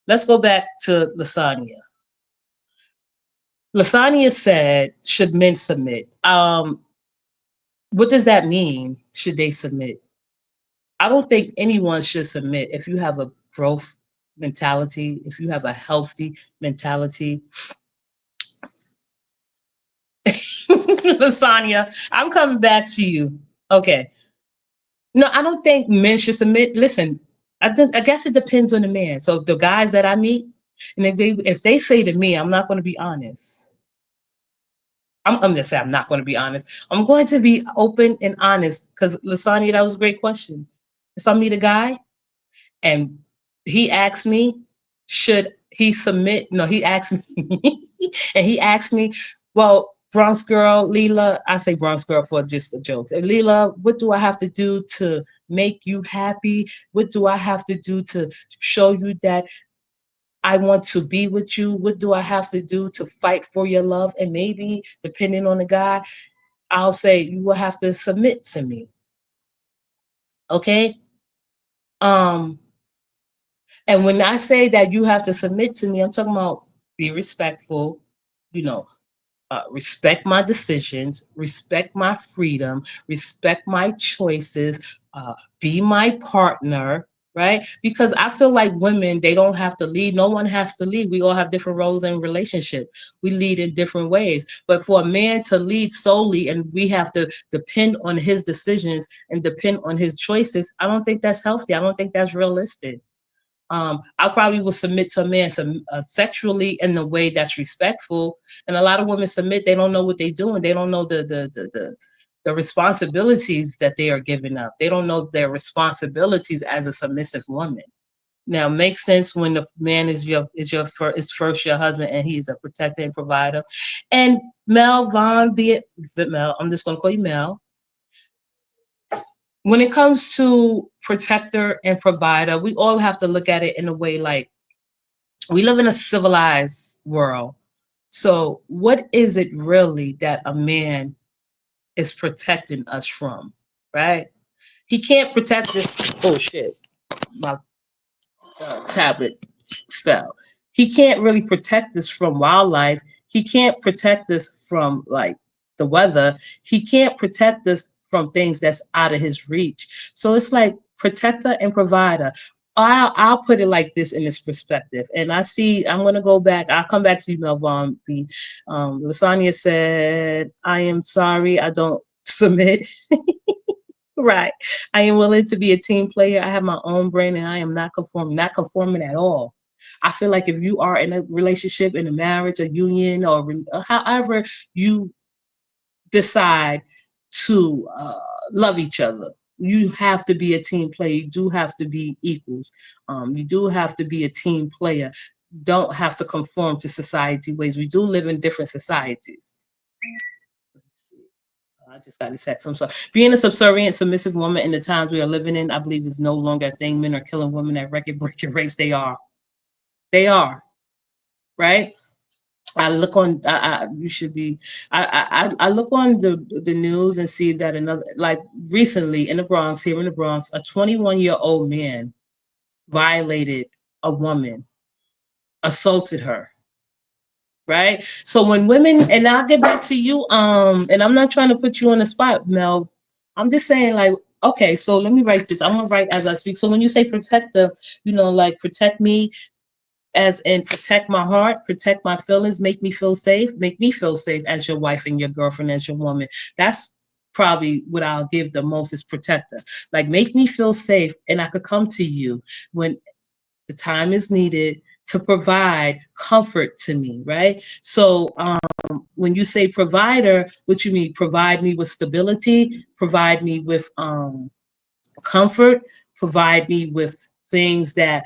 Let's go back to Lasagna. Lasagna said, should men submit? What does that mean? Should they submit? I don't think anyone should submit if you have a growth mentality, if you have a healthy mentality. Lasagna, I'm coming back to you. Okay. No, I don't think men should submit. Listen, I guess it depends on the man. So the guys that I meet, and if they say to me, I'm not going to be honest. I'm going to say I'm not going to be honest. I'm going to be open and honest because Lasagna, that was a great question. If I meet a guy and he asked me, should he submit? No, he asked me, and he asked me, well, Bronx girl, Leela, I say Bronx girl for just the jokes. And Leela, what do I have to do to make you happy? What do I have to do to show you that I want to be with you? What do I have to do to fight for your love? And maybe, depending on the guy, I'll say, you will have to submit to me. Okay? Um, And when I say that you have to submit to me, I'm talking about be respectful, you know, respect my decisions, respect my freedom, respect my choices, be my partner, right? Because I feel like women, they don't have to lead. No one has to lead. We all have different roles in relationship. We lead in different ways. But for a man to lead solely and we have to depend on his decisions and depend on his choices, I don't think that's healthy. I don't think that's realistic. I probably will submit to a man sexually in the way that's respectful. And a lot of women submit; they don't know what they're doing. They don't know the responsibilities that they are giving up. They don't know their responsibilities as a submissive woman. Now, it makes sense when the man is first your husband and he is a protector and provider. And Mel Vaughn, be it Mel, I'm just going to call you Mel. When it comes to protector and provider, we all have to look at it in a way like we live in a civilized world. So, what is it really that a man is protecting us from? Right? He can't protect this. Oh shit! My tablet fell. He can't really protect us from wildlife. He can't protect us from like the weather. He can't protect us from things that's out of his reach. So it's like protector and provider. I'll put it like this in this perspective. And I see, I'm going to go back. I'll come back to you, Melvon. Lasagna said, I am sorry, I don't submit. Right. I am willing to be a team player. I have my own brain and I am not conforming at all. I feel like if you are in a relationship, in a marriage, a union, or however you decide to love each other, you have to be a team player. You do have to be equals. You do have to be a team player. Don't have to conform to society ways. We do live in different societies. I just got to set some sort. Being a subservient, submissive woman in the times we are living in, I believe is no longer a thing. Men are killing women at record breaking rates. They are. They are. Right? I look on. You should be. I look on the news and see that another, like recently in the Bronx, here in the Bronx, a 21-year-old man violated a woman, assaulted her. right? So when women, and I'll get back to you, and I'm not trying to put you on the spot, Mel. I'm just saying, like, okay, so let me write this. I'm gonna write as I speak. So when you say protect the, like protect me, as in protect my heart, protect my feelings, make me feel safe as your wife and your girlfriend, as your woman. That's probably what I'll give the most is protector. Like make me feel safe and I could come to you when the time is needed to provide comfort to me, right? So when you say provider, what you mean? Provide me with stability, provide me with comfort, provide me with things that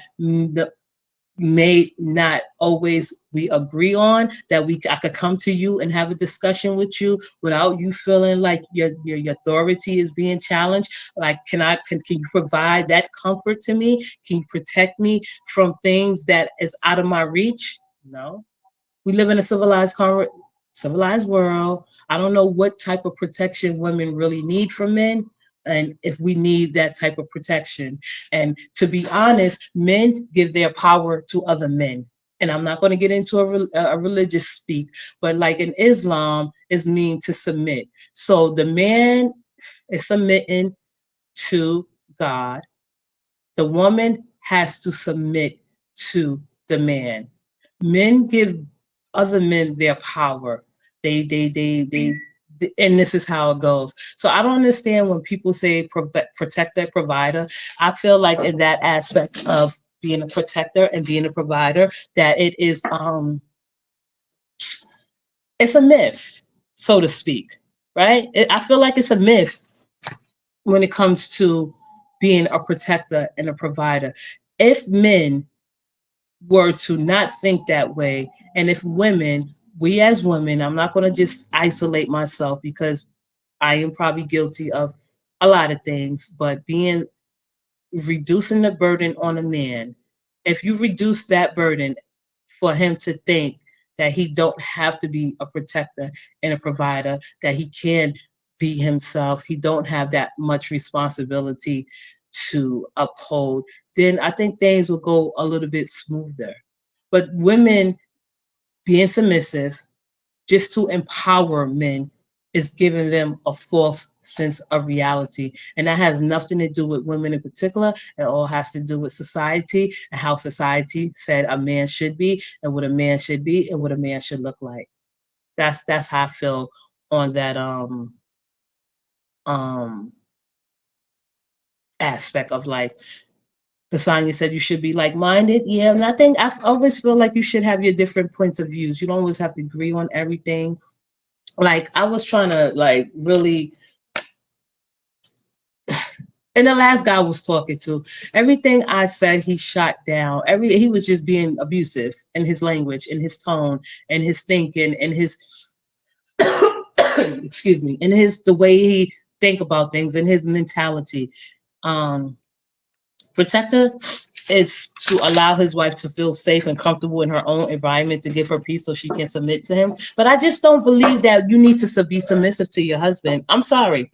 may not always we agree on, that I could come to you and have a discussion with you without you feeling like your authority is being challenged. Like can you provide that comfort to me? Can you protect me from things that is out of my reach? No. We live in a civilized world. I don't know what type of protection women really need from men, and if we need that type of protection. And to be honest, men give their power to other men. And I'm not going to get into a religious speak, but like in Islam, is mean to submit. So the man is submitting to God. The woman has to submit to the man. Men give other men their power. They and this is how it goes. So I don't understand when people say protector, provider. I feel like in that aspect of being a protector and being a provider, that it's a myth, so to speak, right? I feel like it's a myth when it comes to being a protector and a provider. If men were to not think that way, and if women, we as women, I'm not going to just isolate myself because I am probably guilty of a lot of things, but reducing the burden on a man, if you reduce that burden for him to think that he don't have to be a protector and a provider, that he can be himself, he don't have that much responsibility to uphold, then I think things will go a little bit smoother. But women being submissive just to empower men is giving them a false sense of reality. And that has nothing to do with women in particular. It all has to do with society and how society said a man should be and what a man should be and what a man should look like. That's how I feel on that um aspect of life. Lasagna said you should be like-minded. Yeah, and I think I always feel like you should have your different points of views. You don't always have to agree on everything. Like I was trying to like really, and the last guy I was talking to, everything I said he shot down. He was just being abusive in his language, in his tone, and his thinking, and his excuse me, and his the way he think about things and his mentality. Um, Protector is to allow his wife to feel safe and comfortable in her own environment to give her peace so she can submit to him. But I just don't believe that you need to be submissive to your husband. I'm sorry.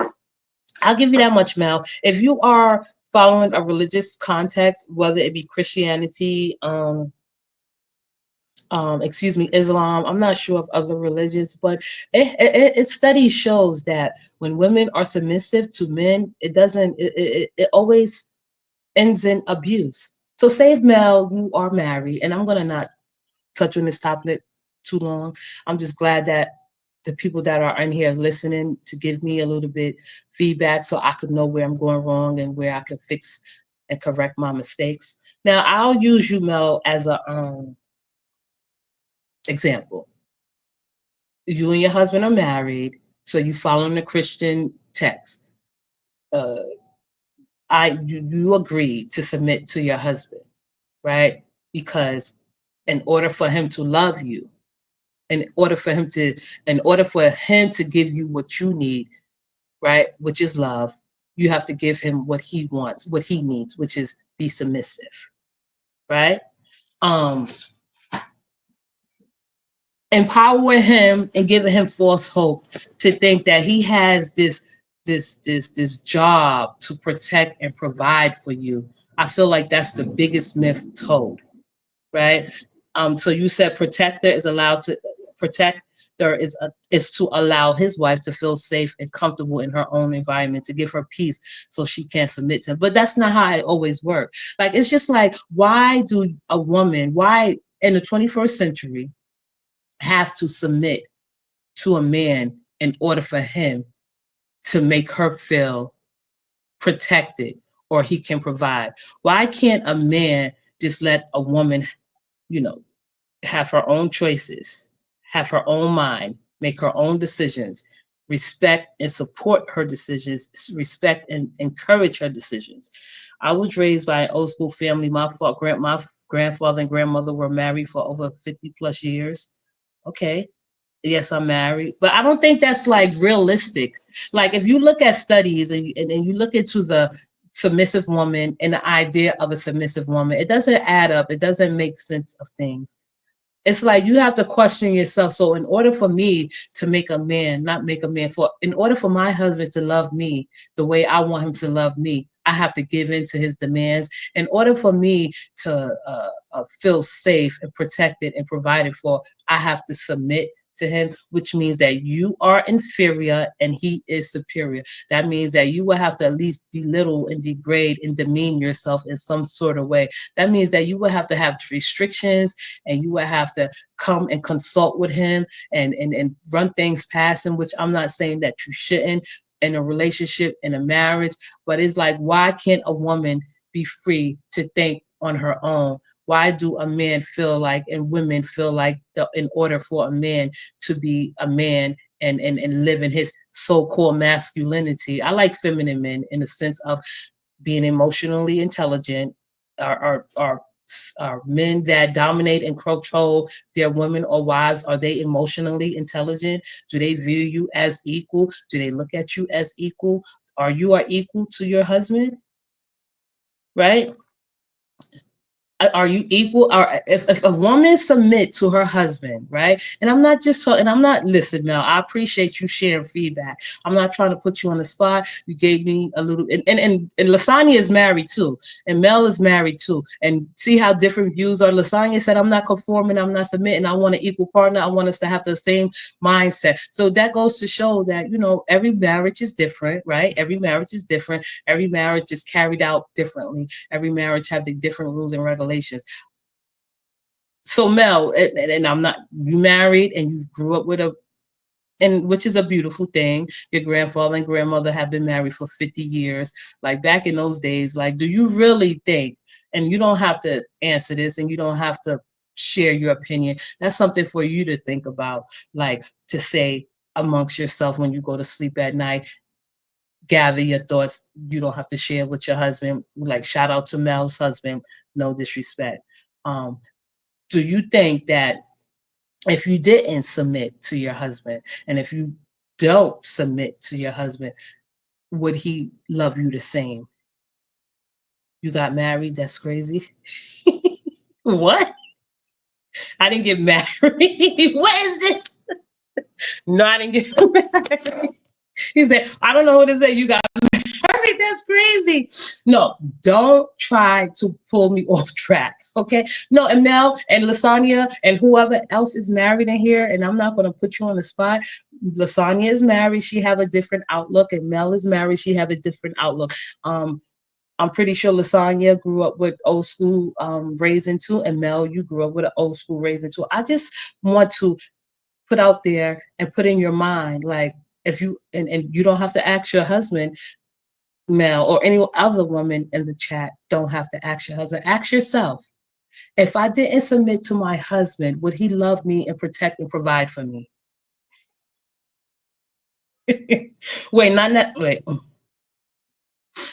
I'll give you that much, Mel. If you are following a religious context, whether it be Christianity, excuse me, Islam, I'm not sure of other religions, but it study shows that when women are submissive to men, it doesn't, it always ends in abuse. So save Mel, you are married, and I'm gonna not touch on this topic too long. I'm just glad that the people that are in here listening to give me a little bit feedback so I could know where I'm going wrong and where I can fix and correct my mistakes. Now I'll use you, Mel, as a example. You and your husband are married, so you following the Christian text. Uh, you agreed to submit to your husband, right? Because in order for him to love you, in order for him to give you what you need, right, which is love, you have to give him what he wants, what he needs, which is be submissive, right? um Empowering him and giving him false hope to think that he has this job to protect and provide for you. I feel like that's the biggest myth told, right? So you said protector is allowed to protector is to allow his wife to feel safe and comfortable in her own environment, to give her peace so she can submit to him. But that's not how it always works. Like, it's just like, why in the 21st century have to submit to a man in order for him to make her feel protected, or he can provide? Why can't a man just let a woman, you know, have her own choices, have her own mind, make her own decisions, respect and support her decisions, respect and encourage her decisions? I was raised by an old school family. My grandfather and grandmother were married for over 50 plus years. Okay, yes, I'm married, but I don't think that's like realistic. Like, if you look at studies and you look into the submissive woman and the idea of a submissive woman, it doesn't add up. It doesn't make sense of things. It's like you have to question yourself. So in order for me to make a man, not make a man, for in order for my husband to love me the way I want him to love me, I have to give in to his demands. In order for me to feel safe and protected and provided for, I have to submit to him, which means that you are inferior and he is superior. That means that you will have to at least belittle and degrade and demean yourself in some sort of way. That means that you will have to have restrictions, and you will have to come and consult with him and run things past him, which I'm not saying that you shouldn't in a relationship, in a marriage. But it's like, why can't a woman be free to think on her own? Why do a man feel like, and women feel like, in order for a man to be a man and live in his so-called masculinity? I like feminine men in the sense of being emotionally intelligent. Are men that dominate and control their women or wives, are they emotionally intelligent? Do they view you as equal? Do they look at you as equal? Are you equal to your husband? Right? Are you equal? Or if a woman submit to her husband, right? And I'm not just so, and I'm not, listen, Mel, I appreciate you sharing feedback. I'm not trying to put you on the spot. You gave me a little, and Lasagna is married too, and Mel is married too. And see how different views are. Lasagna said, I'm not conforming, I'm not submitting, I want an equal partner, I want us to have the same mindset. So that goes to show that, every marriage is different, right? Every marriage is different. Every marriage is carried out differently. Every marriage have the different rules and regulations. So Mel, and I'm not, you married and you grew up with and which is a beautiful thing. Your grandfather and grandmother have been married for 50 years. Like, back in those days, like, do you really think, and you don't have to answer this and you don't have to share your opinion. That's something for you to think about, like, to say amongst yourself when you go to sleep at night. Gather your thoughts. You don't have to share with your husband. Like, shout out to Mel's husband. No disrespect. Um, do you think that if you didn't submit to your husband, and if you don't submit to your husband, would he love you the same? You got married? That's crazy. What? I didn't get married. What is this? No, I didn't get married. He said, I don't know what to say. You got married? That's crazy. No, don't try to pull me off track. Okay. No, and Mel and Lasagna and whoever else is married in here, and I'm not going to put you on the spot. Lasagna is married. She have a different outlook, and Mel is married. She have a different outlook. I'm pretty sure Lasagna grew up with old school raising too, and Mel, you grew up with an old school raising too. I just want to put out there and put in your mind, like, if you and you don't have to ask your husband, Mel, or any other woman in the chat, don't have to ask your husband. Ask yourself, if I didn't submit to my husband, would he love me and protect and provide for me? Wait, not that. Wait.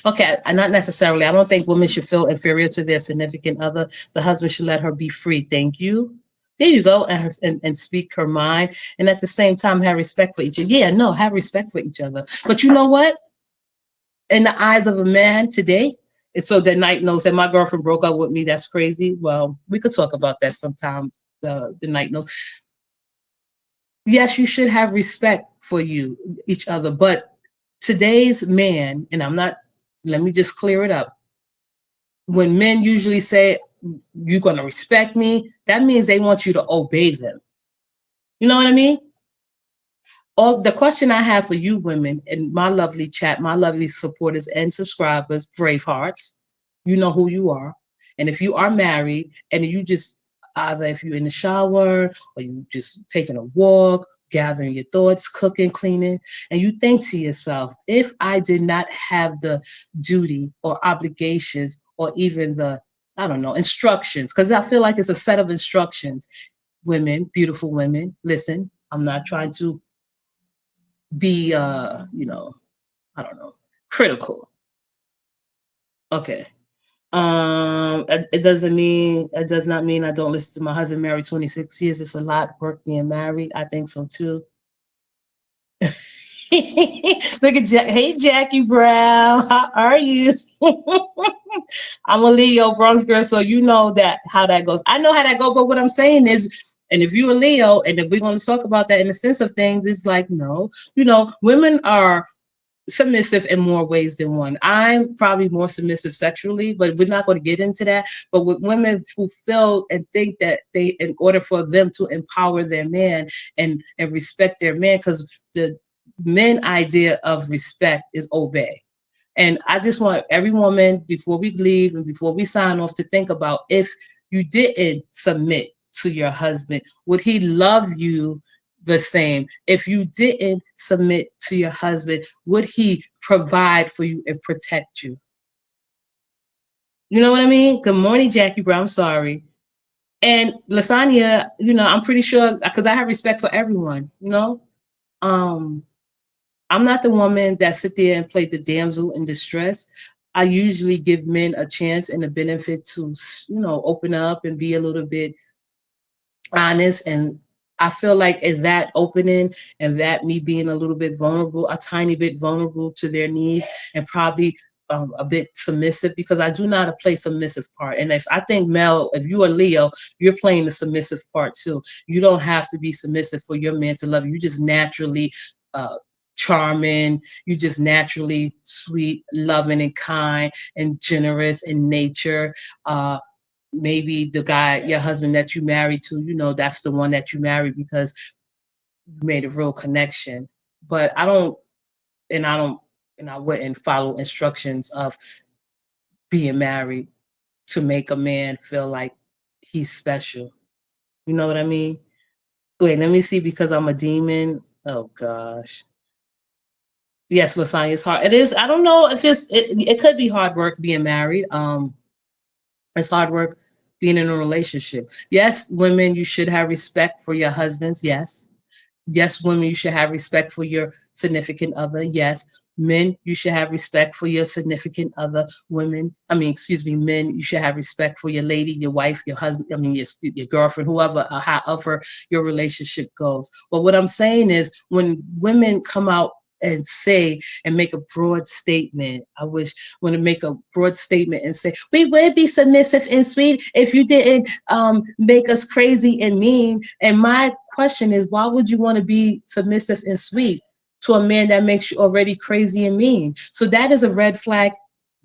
Okay, not necessarily. I don't think women should feel inferior to their significant other. The husband should let her be free. Thank you. There you go, and speak her mind, and at the same time have respect for each other. Yeah, no, have respect for each other. But you know what? In the eyes of a man today, and so that night knows that my girlfriend broke up with me. That's crazy. Well, we could talk about that sometime. The night knows. Yes, you should have respect for each other, but today's man, and I'm not. Let me just clear it up. When men usually say, you're going to respect me, that means they want you to obey them. You know what I mean? All the question I have for you women and my lovely chat, my lovely supporters and subscribers, brave hearts, you know who you are. And if you are married and you just either if you're in the shower or you just taking a walk, gathering your thoughts, cooking, cleaning, and you think to yourself, if I did not have the duty or obligations or even the I don't know, instructions, because I feel like it's a set of instructions. Women, beautiful women, listen, I'm not trying to be I don't know, critical. Okay. It does not mean I don't listen to my husband married 26 years. It's a lot work being married. I think so too. Look at Hey Jackie Brown, how are you? I'm a Leo Bronx girl, so you know that how that goes. I know how that goes, but what I'm saying is, and if you're a Leo, and if we're going to talk about that in the sense of things, it's like no, women are submissive in more ways than one. I'm probably more submissive sexually, but we're not going to get into that. But with women who feel and think that they, in order for them to empower their man and respect their man, because the men idea of respect is obey. And I just want every woman, before we leave and before we sign off, to think about if you didn't submit to your husband, would he love you the same? If you didn't submit to your husband, would he provide for you and protect you? You know what I mean? Good morning, Jackie Brown. I'm sorry. And Lasagna, I'm pretty sure because I have respect for everyone. Um, I'm not the woman that sit there and play the damsel in distress. I usually give men a chance and a benefit to, open up and be a little bit honest. And I feel like in that opening and that me being a little bit vulnerable, a tiny bit vulnerable to their needs and probably a bit submissive because I do not play submissive part. And if I think Mel, if you are Leo, you're playing the submissive part too. You don't have to be submissive for your man to love you. You just naturally uh, charming. You just naturally sweet, loving, and kind and generous in nature. Maybe the guy, your husband that you married to, that's the one that you married because you made a real connection. But I don't, and I wouldn't follow instructions of being married to make a man feel like he's special. You know what I mean? Wait, let me see because I'm a demon. Oh gosh. Yes, lasagna is hard. It is. I don't know if it could be hard work being married. It's hard work being in a relationship. Yes, women, you should have respect for your husbands. Yes. Yes, women, you should have respect for your significant other. Yes. Men, you should have respect for your significant other. Women, I mean, excuse me, men, you should have respect for your lady, your wife, your husband, I mean, your girlfriend, whoever, however your relationship goes. But what I'm saying is when women come out and say and make a broad statement. I wish want to make a broad statement and say we would be submissive and sweet if you didn't make us crazy and mean. And my question is, why would you want to be submissive and sweet to a man that makes you already crazy and mean? So that is a red flag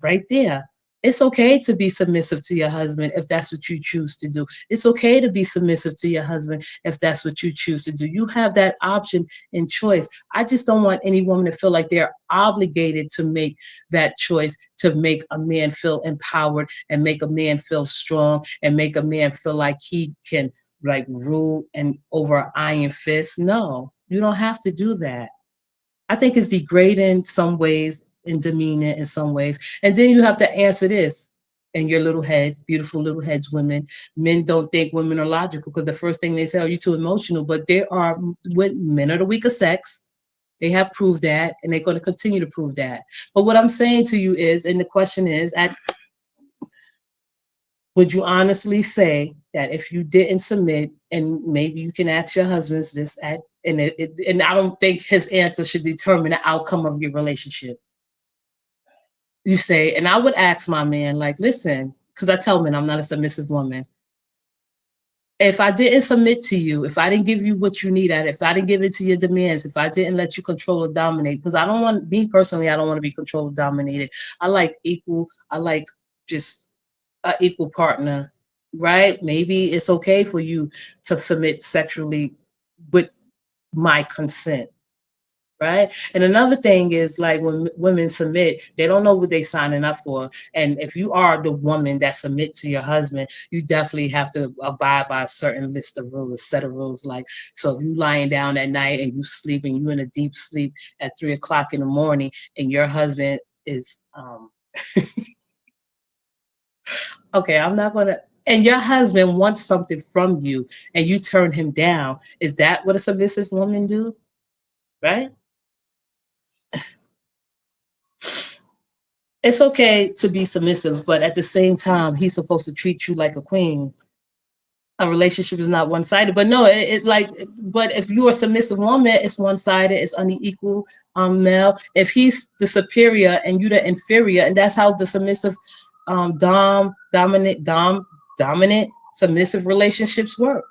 right there. It's okay to be submissive to your husband if that's what you choose to do. It's okay to be submissive to your husband if that's what you choose to do. You have that option and choice. I just don't want any woman to feel like they're obligated to make that choice to make a man feel empowered and make a man feel strong and make a man feel like he can like rule and over an iron fist. No, you don't have to do that. I think it's degrading some ways and demeaning in some ways. And then you have to answer this in your little heads, beautiful little heads, women. Men don't think women are logical because the first thing they say, are you too emotional? But there are men are the weaker sex. They have proved that, and they're going to continue to prove that. But what I'm saying to you is, and the question is, would you honestly say that if you didn't submit, and maybe you can ask your husbands this, and I don't think his answer should determine the outcome of your relationship. You say, and I would ask my man, like, listen, because I tell men I'm not a submissive woman. If I didn't submit to you, if I didn't give you what you need if I didn't give it to your demands, if I didn't let you control or dominate, because I don't want, me personally, I don't want to be controlled or dominated. I like just an equal partner, right? Maybe it's okay for you to submit sexually with my consent. Right. And another thing is like when women submit, they don't know what they signing up for. And if you are the woman that submit to your husband, you definitely have to abide by a certain list of rules, set of rules. Like, so if you lying down at night and you sleeping, you in a deep sleep at 3 o'clock in the morning, and your husband is okay, I'm not gonna, and your husband wants something from you and you turn him down, is that what a submissive woman do? Right? It's okay to be submissive, but at the same time, he's supposed to treat you like a queen. A relationship is not one sided, but no, it like, but if you're a submissive woman, it's one sided, it's unequal. Male, if he's the superior and you the inferior, and that's how the submissive, dominant submissive relationships work.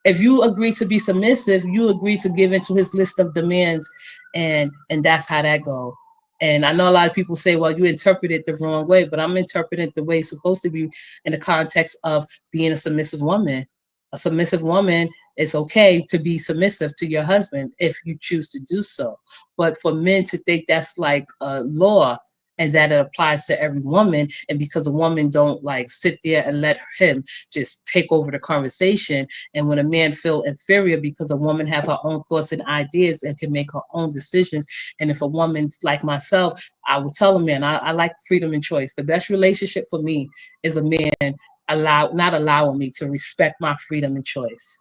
If you agree to be submissive, you agree to give into his list of demands, and that's how that go. And I know a lot of people say, well, you interpret it the wrong way, but I'm interpreting it the way it's supposed to be in the context of being a submissive woman. A submissive woman, it's okay to be submissive to your husband if you choose to do so. But for men to think that's like a law and that it applies to every woman, and because a woman don't like sit there and let him just take over the conversation, and when a man feel inferior because a woman have her own thoughts and ideas and can make her own decisions, and if a woman's like myself, I would tell a man, I like freedom and choice. The best relationship for me is a man not allowing me to respect my freedom and choice.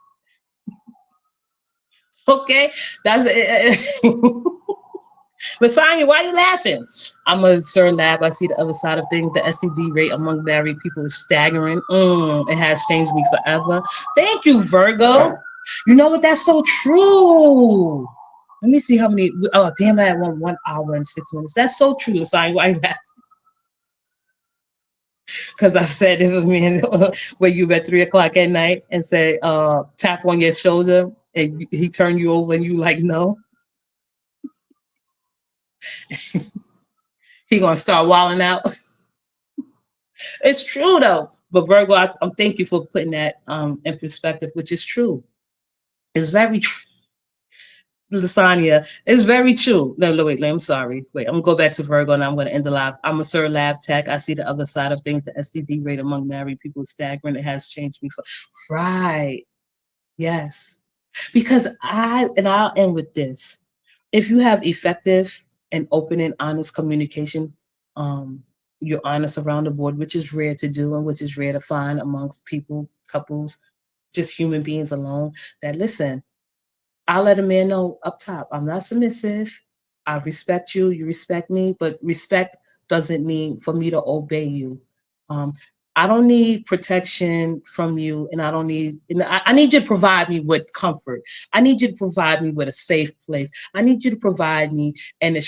Okay, that's it. Lasagna, why are you laughing? I'm a sir laugh. I see the other side of things. The STD rate among married people is staggering. It has changed me forever. Thank you, Virgo. You know what? That's so true. Let me see how many. Oh, damn! I had 1 hour and 6 minutes. That's so true, Lasagna. Why you laughing? Because I said if a man where you at 3 o'clock at night and say, tap on your shoulder, and he turn you over and you like no, he gonna start wilding out. It's true though. But Virgo, I'm thank you for putting that in perspective, which is true. It's very true. Lasagna, it's very true. No, no, wait, I'm sorry. Wait, I'm gonna go back to Virgo and I'm gonna end the live. I'm a Sir Lab Tech. I see the other side of things. The STD rate among married people is staggering. It has changed me for right. Yes. Because I'll end with this. If you have effective and open and honest communication, um, you're honest around the board, which is rare to do and which is rare to find amongst people, couples, just human beings alone, that listen, I'll let a man know up top, I'm not submissive. I respect you, you respect me, but respect doesn't mean for me to obey you. Um, I don't need protection from you, and I don't need. And I need you to provide me with comfort. I need you to provide me with a safe place. I need you to provide me and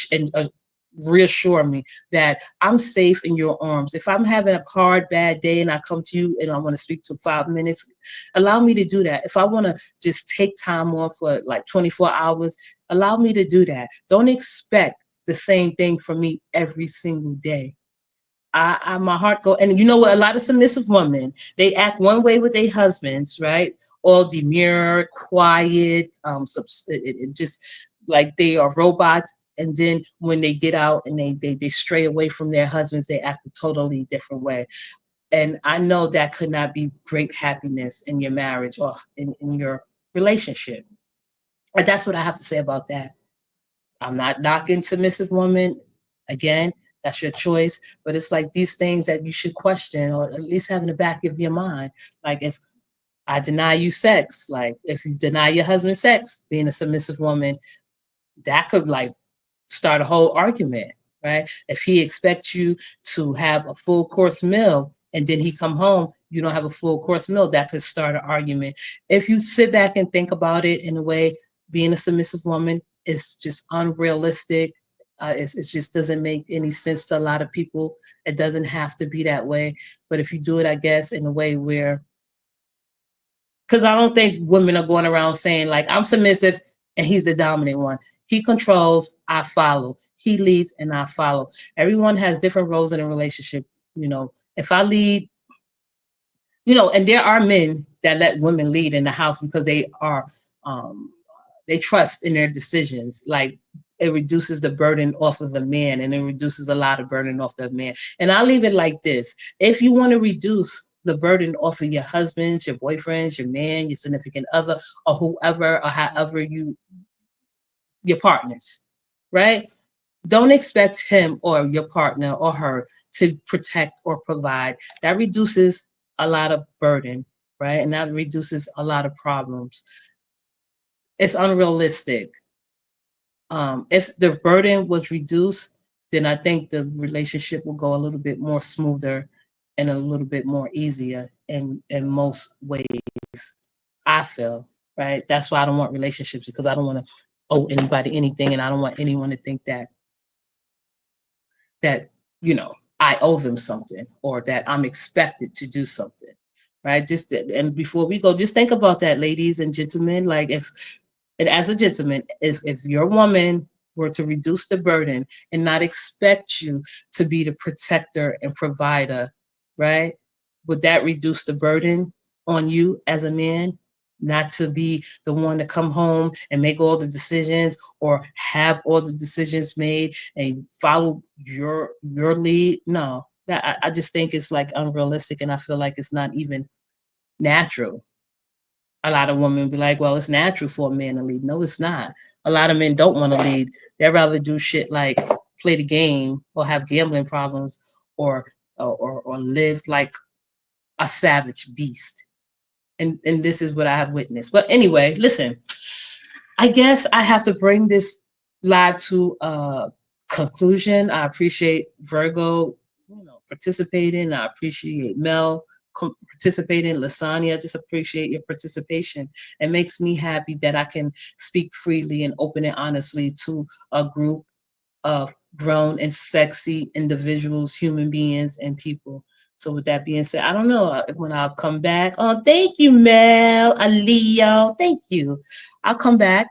reassure me that I'm safe in your arms. If I'm having a hard, bad day, and I come to you and I want to speak to 5 minutes, allow me to do that. If I want to just take time off for like 24 hours, allow me to do that. Don't expect the same thing from me every single day. My heart go, and you know what? A lot of submissive women, they act one way with their husbands, right? All demure, quiet, just like they are robots. And then when they get out and they stray away from their husbands, they act a totally different way. And I know that could not be great happiness in your marriage or in your relationship. And that's what I have to say about that. I'm not knocking submissive women. Again, that's your choice. But it's like these things that you should question or at least have in the back of your mind. Like if I deny you sex, like if you deny your husband sex, being a submissive woman, that could like start a whole argument, right? If he expects you to have a full course meal and then he come home, you don't have a full course meal, that could start an argument. If you sit back and think about it in a way, being a submissive woman is just unrealistic. It just doesn't make any sense to a lot of people. It doesn't have to be that way. But if you do it, I guess, in a way where because I don't think women are going around saying like I'm submissive and he's the dominant one. He controls, I follow. He leads and I follow. Everyone has different roles in a relationship. If I lead, and there are men that let women lead in the house because they are um, they trust in their decisions. Like it reduces the burden off of the man, and it reduces a lot of burden off the man. And I'll leave it like this: if you want to reduce the burden off of your husbands, your boyfriends, your man, your significant other, or whoever, or however your partners, right? Don't expect him or your partner or her to protect or provide. That reduces a lot of burden, right? And that reduces a lot of problems. It's unrealistic. If the burden was reduced, then I think the relationship will go a little bit more smoother and a little bit more easier in most ways. I feel, right. That's why I don't want relationships, because I don't want to owe anybody anything, and I don't want anyone to think that I owe them something, or that I'm expected to do something, right? And before we go, just think about that, ladies and gentlemen. Like, if and as a gentleman, if your woman were to reduce the burden and not expect you to be the protector and provider, right? Would that reduce the burden on you as a man? Not to be the one to come home and make all the decisions, or have all the decisions made and follow your lead. No, that I just think it's like unrealistic, and I feel like it's not even natural. A lot of women be like, well, it's natural for a man to lead. No, it's not. A lot of men don't want to lead. They'd rather do shit like play the game, or have gambling problems, or live like a savage beast. And this is what I have witnessed. But anyway, listen, I guess I have to bring this live to a conclusion. I appreciate Virgo, participating. I appreciate Mel participating. Lasagna, just appreciate your participation. It makes me happy that I can speak freely and open and honestly to a group of grown and sexy individuals, human beings, and people. So, with that being said, I don't know when I'll come back. Oh, thank you, Mel, a Leo. Thank you. I'll come back.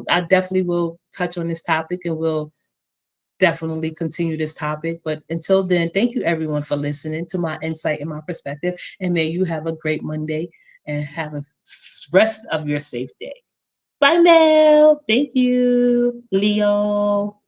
I definitely will touch on this topic, and we'll definitely continue this topic. But until then, thank you everyone for listening to my insight and my perspective. And may you have a great Monday and have a rest of your safe day. Bye, Mel. Thank you, Leo.